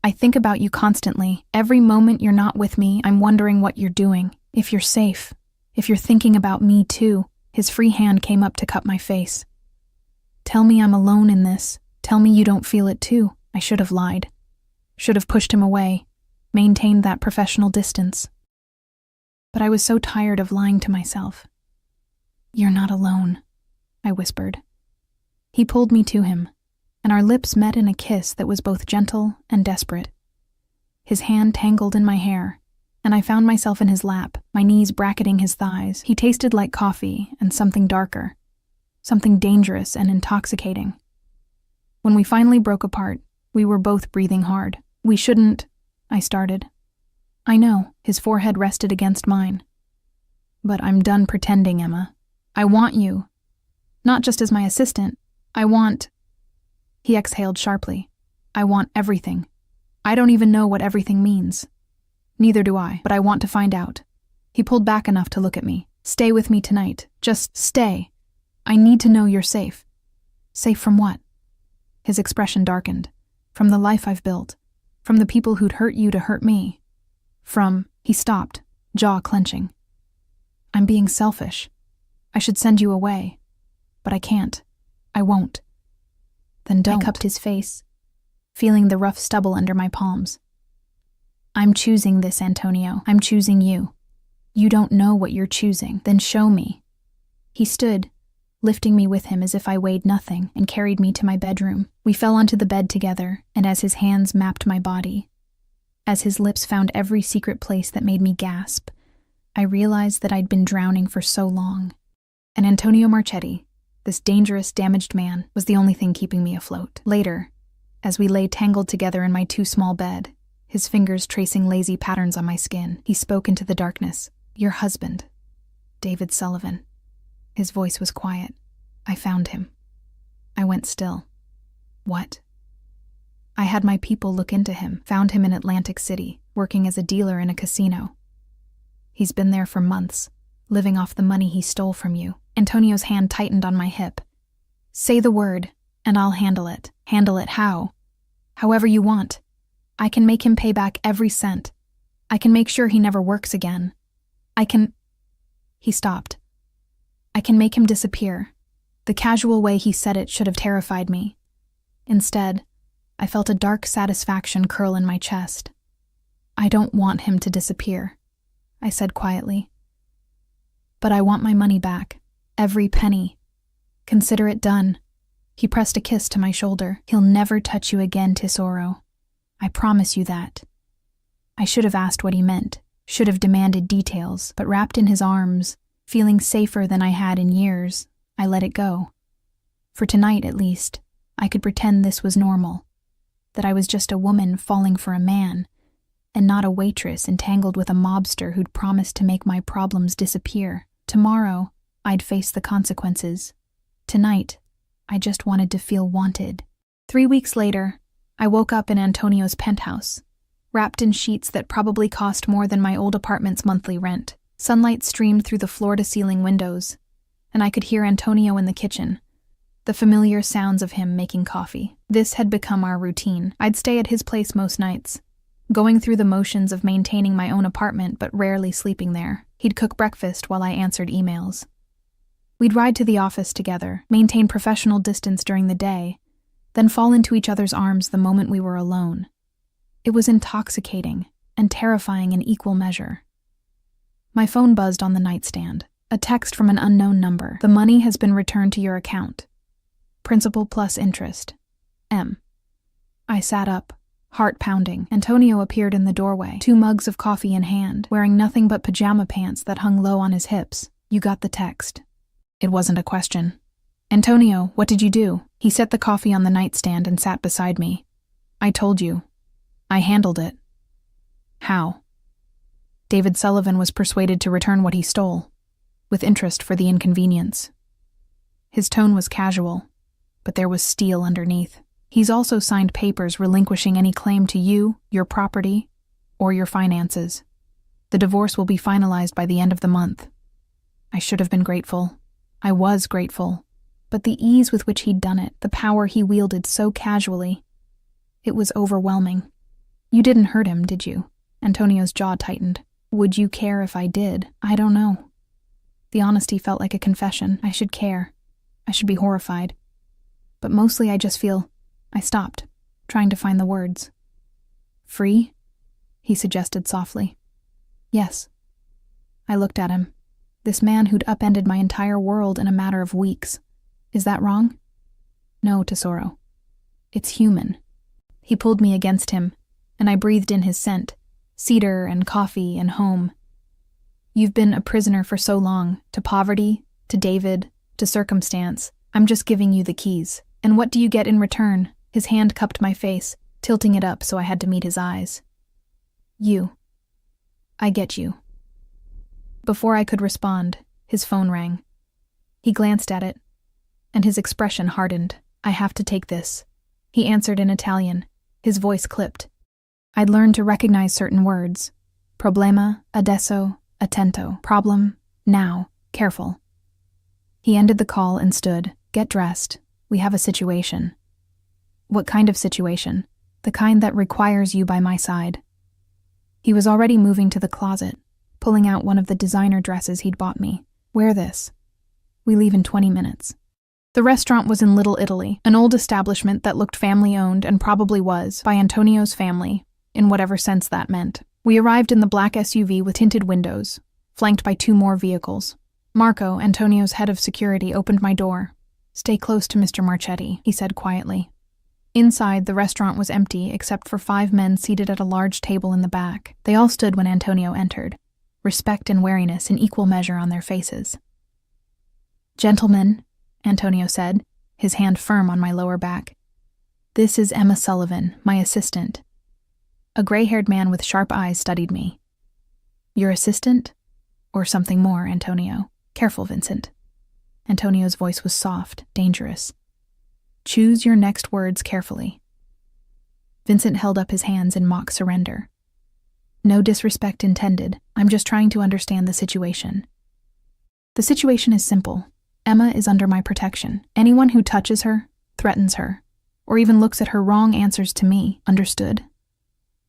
I think about you constantly. Every moment you're not with me, I'm wondering what you're doing. If you're safe. If you're thinking about me too. His free hand came up to cup my face. Tell me I'm alone in this. Tell me you don't feel it too. I should have lied. Should have pushed him away. Maintained that professional distance. But I was so tired of lying to myself. You're not alone, I whispered. He pulled me to him, and our lips met in a kiss that was both gentle and desperate. His hand tangled in my hair, and I found myself in his lap, my knees bracketing his thighs. He tasted like coffee and something darker, something dangerous and intoxicating. When we finally broke apart, we were both breathing hard. We shouldn't, I started. I know, his forehead rested against mine. But I'm done pretending, Emma. I want you. Not just as my assistant. I want... He exhaled sharply. I want everything. I don't even know what everything means. Neither do I, but I want to find out. He pulled back enough to look at me. Stay with me tonight. Just stay. I need to know you're safe. Safe from what? His expression darkened. From the life I've built. From the people who'd hurt you to hurt me. He stopped, jaw clenching. I'm being selfish. I should send you away. But I can't. I won't. Then don't. I cupped his face, feeling the rough stubble under my palms. I'm choosing this, Antonio. I'm choosing you. You don't know what you're choosing. Then show me. He stood, lifting me with him as if I weighed nothing, and carried me to my bedroom. We fell onto the bed together, and as his hands mapped my body, as his lips found every secret place that made me gasp, I realized that I'd been drowning for so long. And Antonio Marchetti, this dangerous, damaged man, was the only thing keeping me afloat. Later, as we lay tangled together in my too small bed, his fingers tracing lazy patterns on my skin, he spoke into the darkness. Your husband, David Sullivan. His voice was quiet. I found him. I went still. What? I had my people look into him, found him in Atlantic City, working as a dealer in a casino. He's been there for months, living off the money he stole from you. Antonio's hand tightened on my hip. Say the word, and I'll handle it. Handle it how? However you want. I can make him pay back every cent. I can make sure he never works again. He stopped. I can make him disappear. The casual way he said it should have terrified me. Instead, I felt a dark satisfaction curl in my chest. I don't want him to disappear, I said quietly. But I want my money back. Every penny. Consider it done. He pressed a kiss to my shoulder. He'll never touch you again, Tesoro. I promise you that. I should have asked what he meant, should have demanded details, but wrapped in his arms, feeling safer than I had in years, I let it go. For tonight, at least, I could pretend this was normal, that I was just a woman falling for a man, and not a waitress entangled with a mobster who'd promised to make my problems disappear. Tomorrow, I'd face the consequences. Tonight, I just wanted to feel wanted. 3 weeks later, I woke up in Antonio's penthouse, wrapped in sheets that probably cost more than my old apartment's monthly rent. Sunlight streamed through the floor-to-ceiling windows, and I could hear Antonio in the kitchen, the familiar sounds of him making coffee. This had become our routine. I'd stay at his place most nights, going through the motions of maintaining my own apartment but rarely sleeping there. He'd cook breakfast while I answered emails. We'd ride to the office together, maintain professional distance during the day, then fall into each other's arms the moment we were alone. It was intoxicating and terrifying in equal measure. My phone buzzed on the nightstand. A text from an unknown number. The money has been returned to your account. Principal plus interest. M. I sat up, heart pounding. Antonio appeared in the doorway, 2 mugs of coffee in hand, wearing nothing but pajama pants that hung low on his hips. You got the text. It wasn't a question. Antonio, what did you do? He set the coffee on the nightstand and sat beside me. I told you. I handled it. How? David Sullivan was persuaded to return what he stole, with interest for the inconvenience. His tone was casual, but there was steel underneath. He's also signed papers relinquishing any claim to you, your property, or your finances. The divorce will be finalized by the end of the month. I should have been grateful. I was grateful. But the ease with which he'd done it, the power he wielded so casually, it was overwhelming. You didn't hurt him, did you? Antonio's jaw tightened. Would you care if I did? I don't know. The honesty felt like a confession. I should care. I should be horrified. But mostly I just feel... I stopped, trying to find the words. Free? He suggested softly. Yes. I looked at him. This man who'd upended my entire world in a matter of weeks. Is that wrong? No, Tesoro. It's human. He pulled me against him, and I breathed in his scent, cedar and coffee and home. You've been a prisoner for so long, to poverty, to David, to circumstance. I'm just giving you the keys. And what do you get in return? His hand cupped my face, tilting it up so I had to meet his eyes. You. I get you. Before I could respond, his phone rang. He glanced at it, and his expression hardened. I have to take this. He answered in Italian, his voice clipped. I'd learned to recognize certain words. Problema, adesso, attento. Problem, now, careful. He ended the call and stood. Get dressed. We have a situation. What kind of situation? The kind that requires you by my side. He was already moving to the closet, pulling out one of the designer dresses he'd bought me. Wear this. We leave in 20 minutes. The restaurant was in Little Italy, an old establishment that looked family-owned and probably was, by Antonio's family, in whatever sense that meant. We arrived in the black SUV with tinted windows, flanked by 2 more vehicles. Marco, Antonio's head of security, opened my door. Stay close to Mr. Marchetti, he said quietly. Inside, the restaurant was empty except for 5 men seated at a large table in the back. They all stood when Antonio entered, respect and wariness in equal measure on their faces. Gentlemen, Antonio said, his hand firm on my lower back. This is Emma Sullivan, my assistant. A gray-haired man with sharp eyes studied me. Your assistant? Or something more, Antonio. Careful, Vincent. Antonio's voice was soft, dangerous. Choose your next words carefully. Vincent held up his hands in mock surrender. No disrespect intended. I'm just trying to understand the situation. The situation is simple. Emma is under my protection. Anyone who touches her, threatens her, or even looks at her wrong answers to me, understood?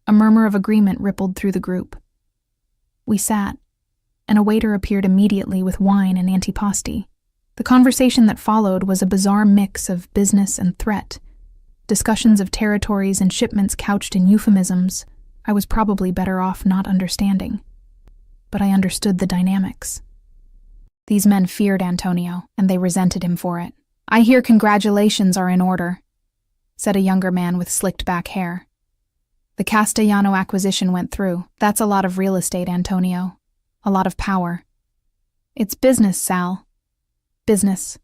A murmur of agreement rippled through the group. We sat, and a waiter appeared immediately with wine and antipasti. The conversation that followed was a bizarre mix of business and threat, discussions of territories and shipments couched in euphemisms I was probably better off not understanding. But I understood the dynamics. These men feared Antonio, and they resented him for it. I hear congratulations are in order, said a younger man with slicked back hair. The Castellano acquisition went through. That's a lot of real estate, Antonio. A lot of power. It's business, Sal. Business.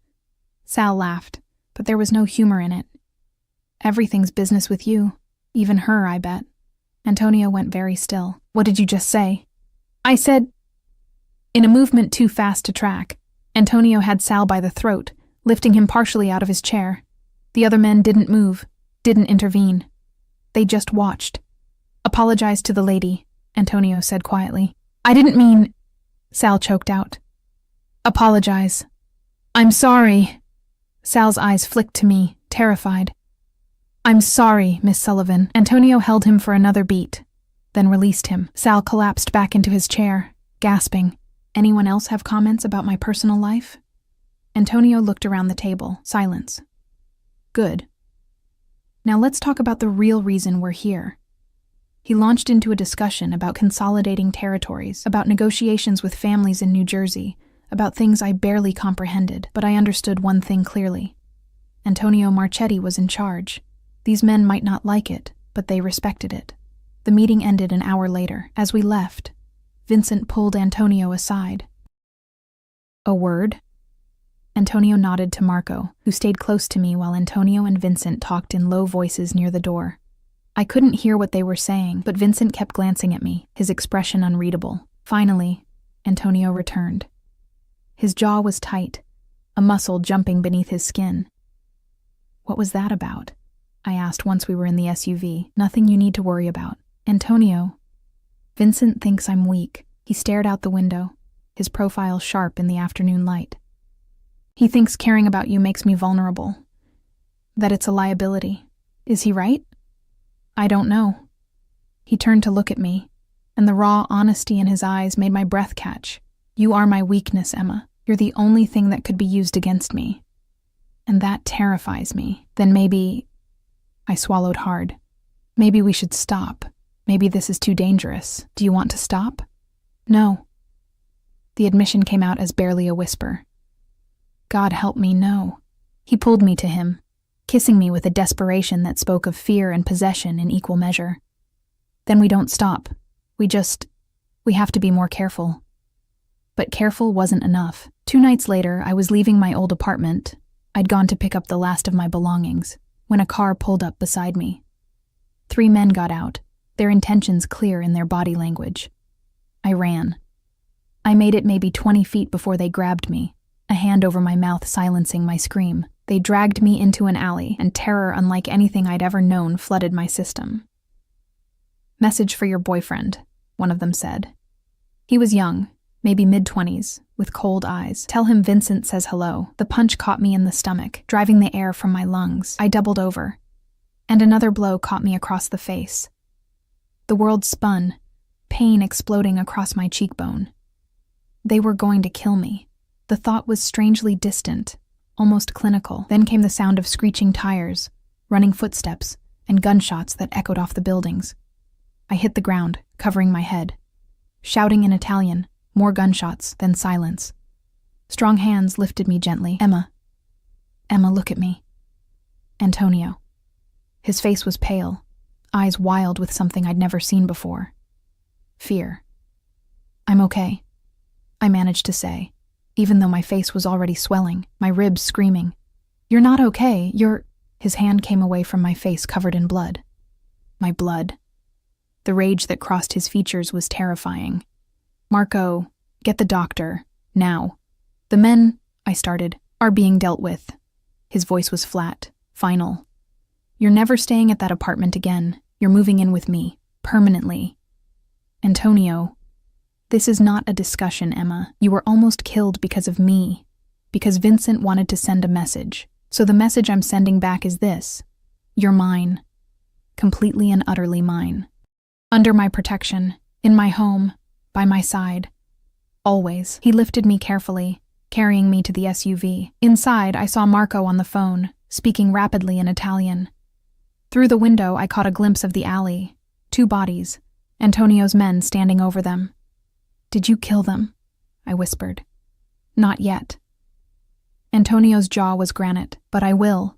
Sal laughed, but there was no humor in it. Everything's business with you. Even her, I bet. Antonio went very still. What did you just say? I said... In a movement too fast to track, Antonio had Sal by the throat, lifting him partially out of his chair. The other men didn't move, didn't intervene. They just watched. Apologize to the lady, Antonio said quietly. I didn't mean... Sal choked out. Apologize. I'm sorry. Sal's eyes flicked to me, terrified. I'm sorry, Miss Sullivan. Antonio held him for another beat, then released him. Sal collapsed back into his chair, gasping. Anyone else have comments about my personal life? Antonio looked around the table. Silence. Good. Now let's talk about the real reason we're here. He launched into a discussion about consolidating territories, about negotiations with families in New Jersey, about things I barely comprehended, but I understood one thing clearly. Antonio Marchetti was in charge. These men might not like it, but they respected it. The meeting ended an hour later. As we left, Vincent pulled Antonio aside. A word? Antonio nodded to Marco, who stayed close to me while Antonio and Vincent talked in low voices near the door. I couldn't hear what they were saying, but Vincent kept glancing at me, his expression unreadable. Finally, Antonio returned. His jaw was tight, a muscle jumping beneath his skin. What was that about? I asked once we were in the SUV. Nothing you need to worry about. Antonio, Vincent thinks I'm weak. He stared out the window, his profile sharp in the afternoon light. He thinks caring about you makes me vulnerable, that it's a liability. Is he right? I don't know. He turned to look at me, and the raw honesty in his eyes made my breath catch. You are my weakness, Emma. You're the only thing that could be used against me. And that terrifies me. Then maybe... I swallowed hard. Maybe we should stop. Maybe this is too dangerous. Do you want to stop? No. The admission came out as barely a whisper. God help me, no. He pulled me to him, kissing me with a desperation that spoke of fear and possession in equal measure. Then we don't stop. We have to be more careful. But careful wasn't enough. 2 nights later, I was leaving my old apartment. I'd gone to pick up the last of my belongings, when a car pulled up beside me. 3 men got out, their intentions clear in their body language. I ran. I made it maybe 20 feet before they grabbed me, a hand over my mouth silencing my scream. They dragged me into an alley, and terror unlike anything I'd ever known flooded my system. Message for your boyfriend, one of them said. He was young, maybe mid-20s, with cold eyes. Tell him Vincent says hello. The punch caught me in the stomach, driving the air from my lungs. I doubled over, and another blow caught me across the face. The world spun, pain exploding across my cheekbone. They were going to kill me. The thought was strangely distant, almost clinical. Then came the sound of screeching tires, running footsteps, and gunshots that echoed off the buildings. I hit the ground, covering my head. Shouting in Italian, more gunshots, then silence. Strong hands lifted me gently. Emma, look at me. Antonio. His face was pale, eyes wild with something I'd never seen before. Fear. I'm okay, I managed to say, even though my face was already swelling, my ribs screaming. You're not okay, His hand came away from my face covered in blood. My blood. The rage that crossed his features was terrifying. Marco, get the doctor, now. The men, I started, are being dealt with. His voice was flat, final. You're never staying at that apartment again. You're moving in with me, permanently. Antonio, this is not a discussion, Emma. You were almost killed because of me, because Vincent wanted to send a message. So the message I'm sending back is this. You're mine. Completely and utterly mine. Under my protection, in my home, by my side. Always. He lifted me carefully, carrying me to the SUV. Inside, I saw Marco on the phone, speaking rapidly in Italian. Through the window, I caught a glimpse of the alley. 2 bodies, Antonio's men standing over them. Did you kill them? I whispered. Not yet. Antonio's jaw was granite, but I will.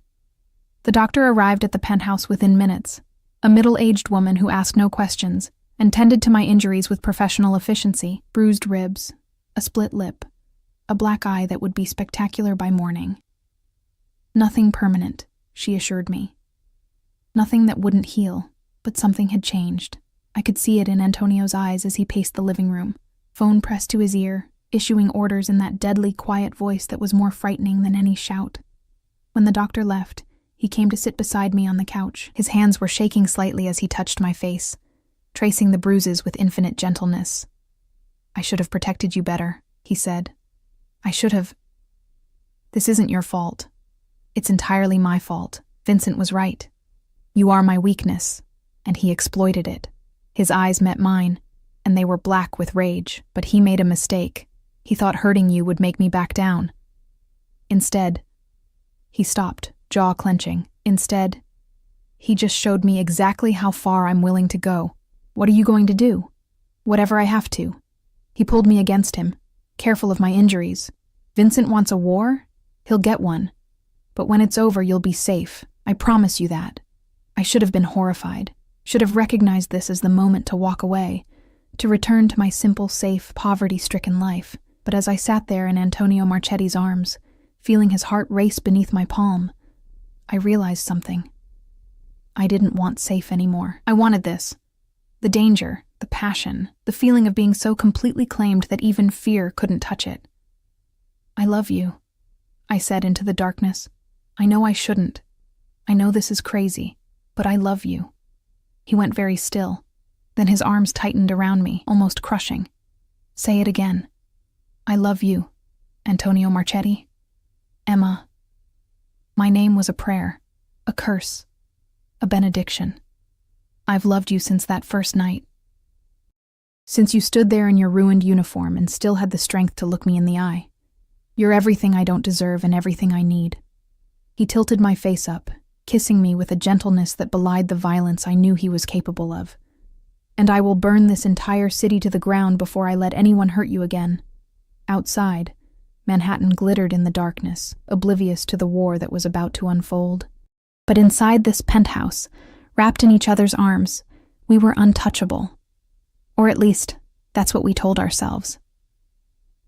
The doctor arrived at the penthouse within minutes, a middle-aged woman who asked no questions and tended to my injuries with professional efficiency. Bruised ribs, a split lip, a black eye that would be spectacular by morning. Nothing permanent, she assured me. Nothing that wouldn't heal, but something had changed. I could see it in Antonio's eyes as he paced the living room, phone pressed to his ear, issuing orders in that deadly quiet voice that was more frightening than any shout. When the doctor left, he came to sit beside me on the couch. His hands were shaking slightly as he touched my face, tracing the bruises with infinite gentleness. I should have protected you better, he said. I should have. This isn't your fault. It's entirely my fault. Vincent was right. You are my weakness, and he exploited it. His eyes met mine, and they were black with rage, but he made a mistake. He thought hurting you would make me back down. Instead, he stopped, jaw clenching. Instead, he just showed me exactly how far I'm willing to go. What are you going to do? Whatever I have to. He pulled me against him, careful of my injuries. Vincent wants a war? He'll get one. But when it's over, you'll be safe. I promise you that. I should have been horrified, should have recognized this as the moment to walk away, to return to my simple, safe, poverty-stricken life. But as I sat there in Antonio Marchetti's arms, feeling his heart race beneath my palm, I realized something. I didn't want safe anymore. I wanted this. The danger, the passion, the feeling of being so completely claimed that even fear couldn't touch it. I love you, I said into the darkness. I know I shouldn't. I know this is crazy, but I love you. He went very still. Then his arms tightened around me, almost crushing. Say it again. I love you, Antonio Marchetti. Emma. My name was a prayer, a curse, a benediction. I've loved you since that first night. Since you stood there in your ruined uniform and still had the strength to look me in the eye. You're everything I don't deserve and everything I need. He tilted my face up, kissing me with a gentleness that belied the violence I knew he was capable of. And I will burn this entire city to the ground before I let anyone hurt you again. Outside, Manhattan glittered in the darkness, oblivious to the war that was about to unfold. But inside this penthouse, wrapped in each other's arms, we were untouchable. Or at least, that's what we told ourselves.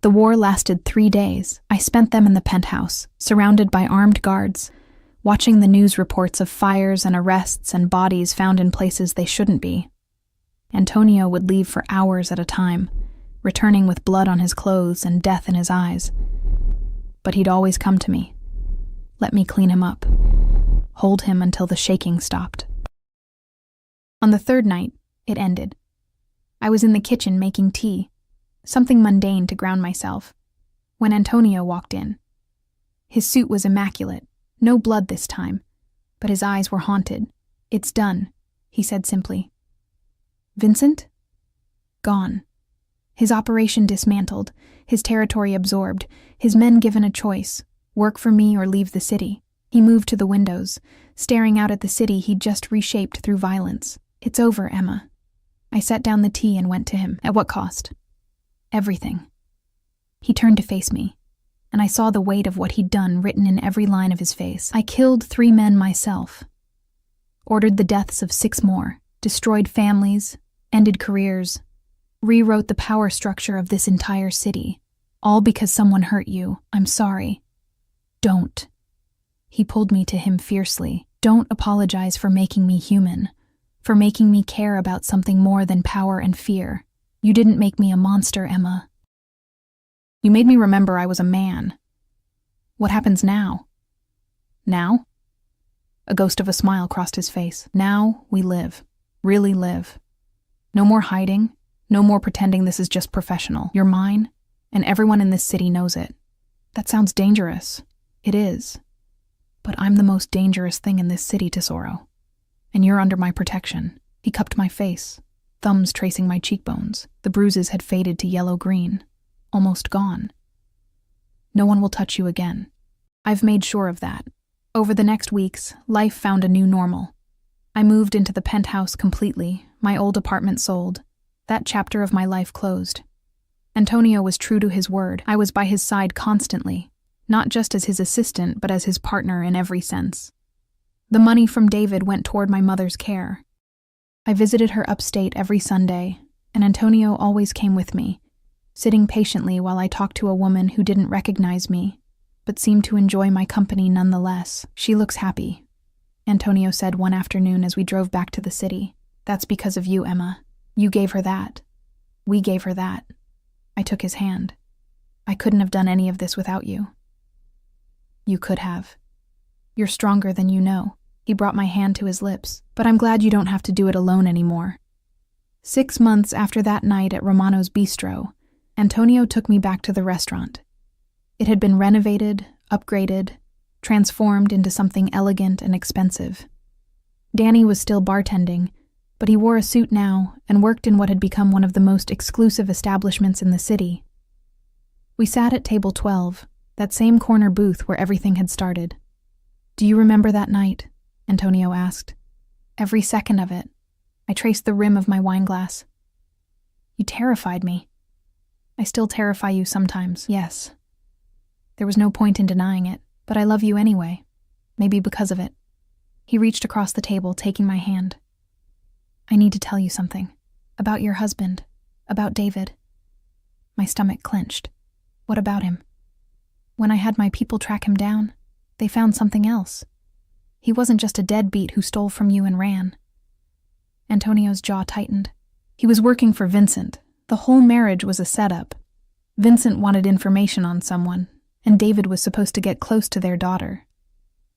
The war lasted 3 days. I spent them in the penthouse, surrounded by armed guards, watching the news reports of fires and arrests and bodies found in places they shouldn't be. Antonio would leave for hours at a time, returning with blood on his clothes and death in his eyes. But he'd always come to me, let me clean him up, hold him until the shaking stopped. On the third night, it ended. I was in the kitchen making tea, something mundane to ground myself, when Antonio walked in. His suit was immaculate, no blood this time, but his eyes were haunted. It's done, he said simply. Vincent? Gone. His operation dismantled, his territory absorbed, his men given a choice, work for me or leave the city. He moved to the windows, staring out at the city he'd just reshaped through violence. It's over, Emma. I set down the tea and went to him. At what cost? Everything. He turned to face me, and I saw the weight of what he'd done written in every line of his face. I killed 3 men myself, ordered the deaths of 6 more, destroyed families, ended careers, rewrote the power structure of this entire city, all because someone hurt you. I'm sorry. Don't. He pulled me to him fiercely. Don't apologize for making me human, for making me care about something more than power and fear. You didn't make me a monster, Emma. You made me remember I was a man. What happens now? Now? A ghost of a smile crossed his face. Now we live. Really live. No more hiding. No more pretending this is just professional. You're mine, and everyone in this city knows it. That sounds dangerous. It is. But I'm the most dangerous thing in this city, Tesoro. And you're under my protection. He cupped my face, thumbs tracing my cheekbones. The bruises had faded to yellow-green, almost gone. No one will touch you again. I've made sure of that. Over the next weeks, life found a new normal. I moved into the penthouse completely, my old apartment sold. That chapter of my life closed. Antonio was true to his word. I was by his side constantly, not just as his assistant, but as his partner in every sense. The money from David went toward my mother's care. I visited her upstate every Sunday, and Antonio always came with me, sitting patiently while I talked to a woman who didn't recognize me, but seemed to enjoy my company nonetheless. She looks happy, Antonio said one afternoon as we drove back to the city. That's because of you, Emma. You gave her that. We gave her that. I took his hand. I couldn't have done any of this without you. You could have. You're stronger than you know. He brought my hand to his lips, but I'm glad you don't have to do it alone anymore. 6 months after that night at Romano's Bistro, Antonio took me back to the restaurant. It had been renovated, upgraded, transformed into something elegant and expensive. Danny was still bartending, but he wore a suit now and worked in what had become one of the most exclusive establishments in the city. We sat at table 12, that same corner booth where everything had started. Do you remember that night? Antonio asked. Every second of it. I traced the rim of my wineglass. You terrified me. I still terrify you sometimes, yes. There was no point in denying it, but I love you anyway. Maybe because of it. He reached across the table, taking my hand. I need to tell you something. About your husband. About David. My stomach clenched. What about him? When I had my people track him down, they found something else. He wasn't just a deadbeat who stole from you and ran. Antonio's jaw tightened. He was working for Vincent. The whole marriage was a setup. Vincent wanted information on someone, and David was supposed to get close to their daughter.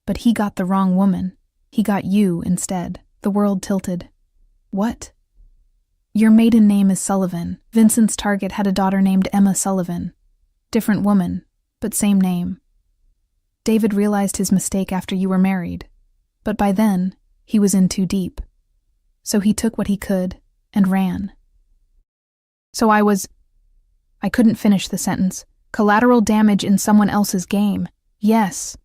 But he got the wrong woman. He got you instead. The world tilted. What? Your maiden name is Sullivan. Vincent's target had a daughter named Emma Sullivan. Different woman, but same name. David realized his mistake after you were married, but by then, he was in too deep. So he took what he could and ran. So I couldn't finish the sentence. Collateral damage in someone else's game. Yes.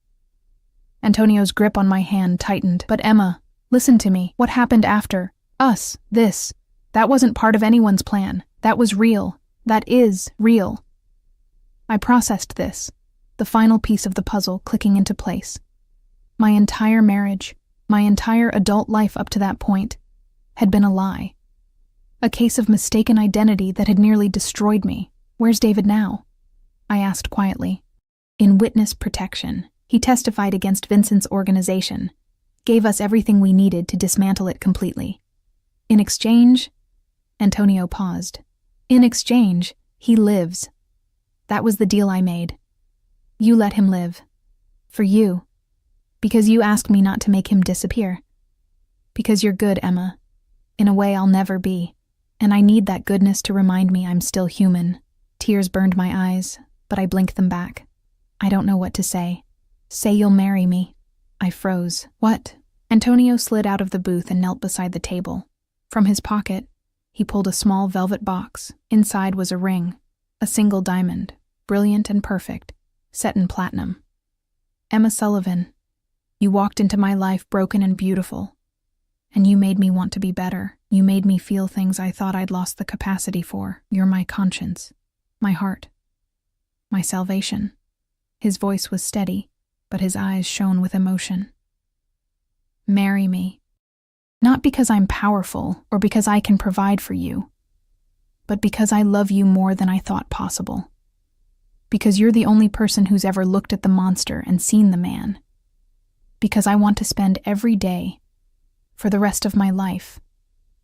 Antonio's grip on my hand tightened. But Emma, listen to me. What happened after? Us. This. That wasn't part of anyone's plan. That was real. That is real. I processed this, the final piece of the puzzle clicking into place. My entire marriage, my entire adult life up to that point, had been a lie. A case of mistaken identity that had nearly destroyed me. Where's David now? I asked quietly. In witness protection. He testified against Vincent's organization, gave us everything we needed to dismantle it completely. In exchange, Antonio paused. In exchange, he lives. That was the deal I made. You let him live. For you. Because you asked me not to make him disappear. Because you're good, Emma. In a way I'll never be. And I need that goodness to remind me I'm still human. Tears burned my eyes, but I blinked them back. I don't know what to say. Say you'll marry me. I froze. What? Antonio slid out of the booth and knelt beside the table. From his pocket, he pulled a small velvet box. Inside was a ring, a single diamond, brilliant and perfect, set in platinum. Emma Sullivan, you walked into my life broken and beautiful, and you made me want to be better. You made me feel things I thought I'd lost the capacity for. You're my conscience, my heart, my salvation. His voice was steady, but his eyes shone with emotion. Marry me. Not because I'm powerful or because I can provide for you, but because I love you more than I thought possible. Because you're the only person who's ever looked at the monster and seen the man. Because I want to spend every day, for the rest of my life,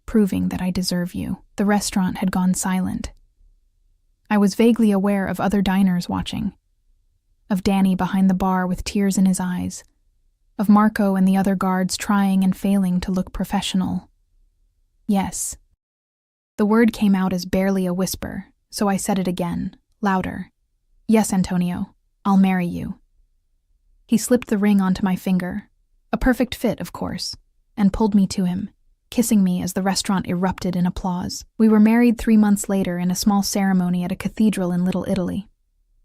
proving that I deserve you. The restaurant had gone silent. I was vaguely aware of other diners watching. Of Danny behind the bar with tears in his eyes, of Marco and the other guards trying and failing to look professional. Yes. The word came out as barely a whisper, so I said it again, louder. Yes, Antonio, I'll marry you. He slipped the ring onto my finger, a perfect fit, of course, and pulled me to him, kissing me as the restaurant erupted in applause. We were married 3 months later in a small ceremony at a cathedral in Little Italy.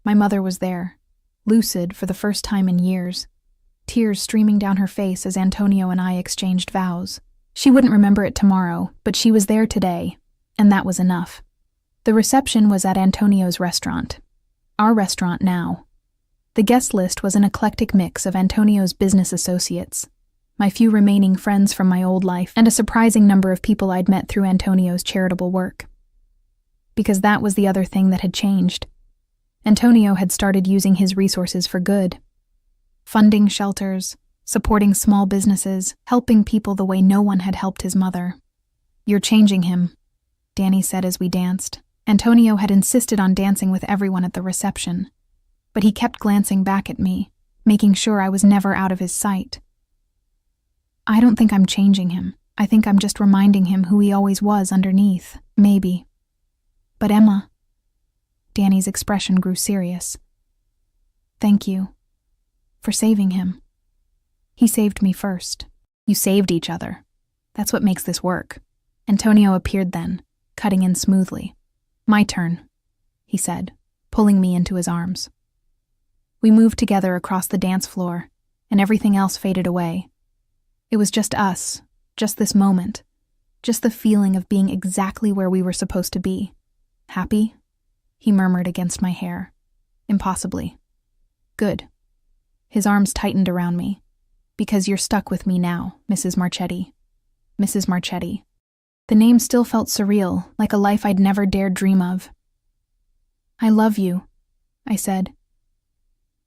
My mother was there, lucid for the first time in years, tears streaming down her face as Antonio and I exchanged vows. She wouldn't remember it tomorrow, but she was there today, and that was enough. The reception was at Antonio's restaurant. Our restaurant now. The guest list was an eclectic mix of Antonio's business associates, my few remaining friends from my old life, and a surprising number of people I'd met through Antonio's charitable work. Because that was the other thing that had changed. Antonio had started using his resources for good. Funding shelters, supporting small businesses, helping people the way no one had helped his mother. You're changing him, Danny said as we danced. Antonio had insisted on dancing with everyone at the reception, but he kept glancing back at me, making sure I was never out of his sight. I don't think I'm changing him. I think I'm just reminding him who he always was underneath, maybe. But Emma... Danny's expression grew serious. Thank you. For saving him. He saved me first. You saved each other. That's what makes this work. Antonio appeared then, cutting in smoothly. My turn, he said, pulling me into his arms. We moved together across the dance floor, and everything else faded away. It was just us, just this moment, just the feeling of being exactly where we were supposed to be. Happy? He murmured against my hair. Impossibly. Good. His arms tightened around me. Because you're stuck with me now, Mrs. Marchetti. Mrs. Marchetti. The name still felt surreal, like a life I'd never dared dream of. I love you, I said.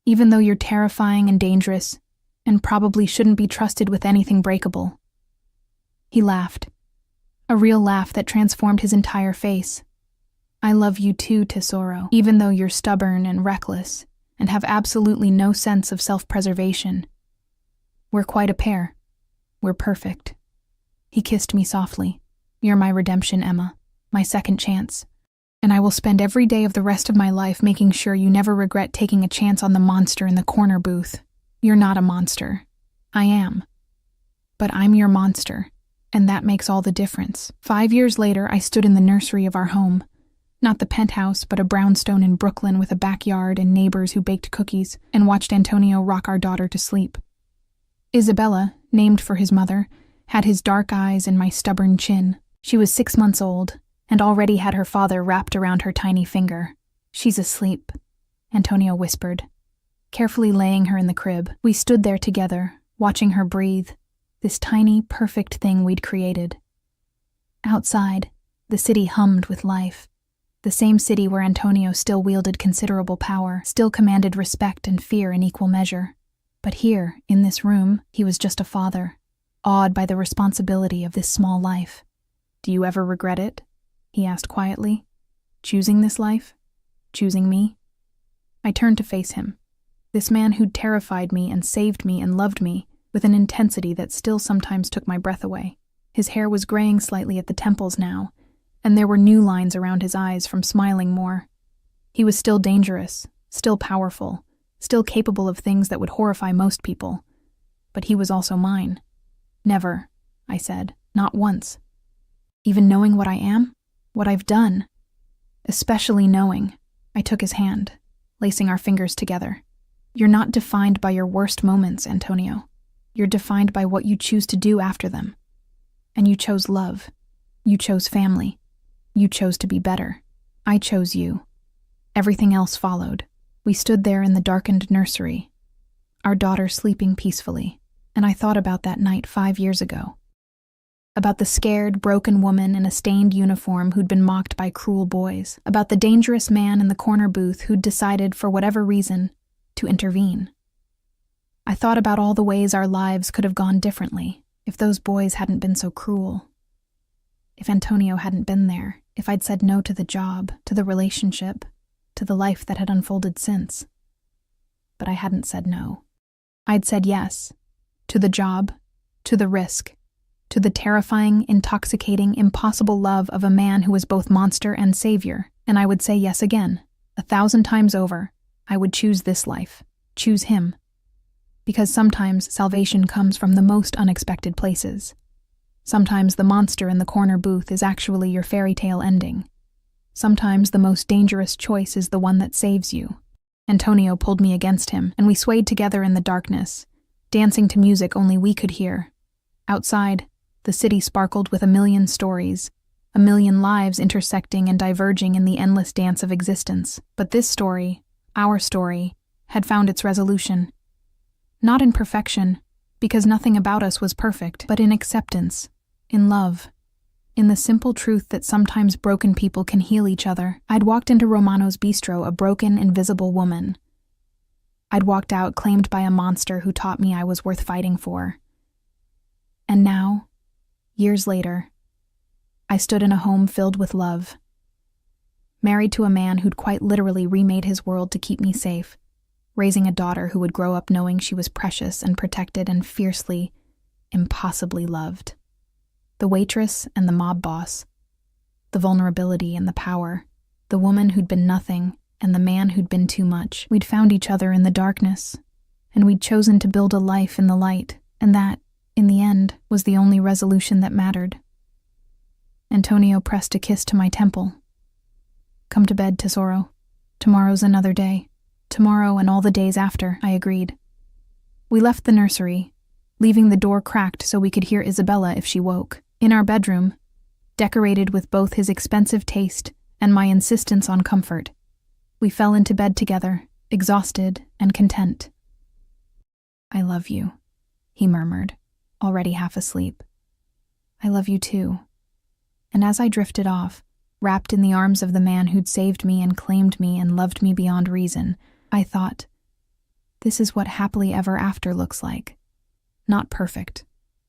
Even though you're terrifying and dangerous, and probably shouldn't be trusted with anything breakable. He laughed. A real laugh that transformed his entire face. I love you too, Tesoro, even though you're stubborn and reckless, and have absolutely no sense of self-preservation. We're quite a pair. We're perfect. He kissed me softly. You're my redemption, Emma. my second chance. And I will spend every day of the rest of my life making sure you never regret taking a chance on the monster in the corner booth. You're not a monster. I am. But I'm your monster, and that makes all the difference. 5 years later, I stood in the nursery of our home. Not the penthouse, but a brownstone in Brooklyn with a backyard and neighbors who baked cookies, and watched Antonio rock our daughter to sleep. Isabella, named for his mother, had his dark eyes and my stubborn chin. She was 6 months old, and already had her father wrapped around her tiny finger. She's asleep, Antonio whispered, carefully laying her in the crib. We stood there together, watching her breathe, this tiny, perfect thing we'd created. Outside, the city hummed with life. The same city where Antonio still wielded considerable power, still commanded respect and fear in equal measure. But here, in this room, he was just a father, awed by the responsibility of this small life. "Do you ever regret it?" he asked quietly. "Choosing this life? Choosing me?" I turned to face him. This man who'd terrified me and saved me and loved me with an intensity that still sometimes took my breath away. His hair was graying slightly at the temples now, and there were new lines around his eyes from smiling more. He was still dangerous, still powerful, still capable of things that would horrify most people. But he was also mine. "Never," I said, "not once. Even knowing what I am? What I've done. Especially knowing." I took his hand, lacing our fingers together. "You're not defined by your worst moments, Antonio. You're defined by what you choose to do after them. And you chose love. You chose family. You chose to be better. I chose you. Everything else followed." We stood there in the darkened nursery, our daughter sleeping peacefully, and I thought about that night 5 years ago. About the scared, broken woman in a stained uniform who'd been mocked by cruel boys. About the dangerous man in the corner booth who'd decided, for whatever reason, to intervene. I thought about all the ways our lives could have gone differently if those boys hadn't been so cruel. If Antonio hadn't been there, if I'd said no to the job, to the relationship, to the life that had unfolded since. But I hadn't said no. I'd said yes, to the job, to the risk, to the terrifying, intoxicating, impossible love of a man who was both monster and savior, and I would say yes again, 1,000 times over. I would choose this life, choose him. Because sometimes salvation comes from the most unexpected places. Sometimes the monster in the corner booth is actually your fairy tale ending. Sometimes the most dangerous choice is the one that saves you. Antonio pulled me against him, and we swayed together in the darkness, dancing to music only we could hear. Outside, the city sparkled with a million stories, a million lives intersecting and diverging in the endless dance of existence. But this story, our story, had found its resolution. Not in perfection, because nothing about us was perfect, but in acceptance, in love, in the simple truth that sometimes broken people can heal each other. I'd walked into Romano's bistro a broken, invisible woman. I'd walked out claimed by a monster who taught me I was worth fighting for. And now, years later, I stood in a home filled with love, married to a man who'd quite literally remade his world to keep me safe, raising a daughter who would grow up knowing she was precious and protected and fiercely, impossibly loved. The waitress and the mob boss, the vulnerability and the power, the woman who'd been nothing and the man who'd been too much. We'd found each other in the darkness, and we'd chosen to build a life in the light, and that, in the end, was the only resolution that mattered. Antonio pressed a kiss to my temple. "Come to bed, Tesoro. Tomorrow's another day." "Tomorrow and all the days after," I agreed. We left the nursery, leaving the door cracked so we could hear Isabella if she woke. In our bedroom, decorated with both his expensive taste and my insistence on comfort, we fell into bed together, exhausted and content. "I love you," he murmured, already half asleep. "I love you too." And as I drifted off, wrapped in the arms of the man who'd saved me and claimed me and loved me beyond reason, I thought, this is what happily ever after looks like. Not perfect,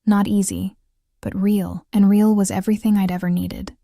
not easy, but real, and real was everything I'd ever needed.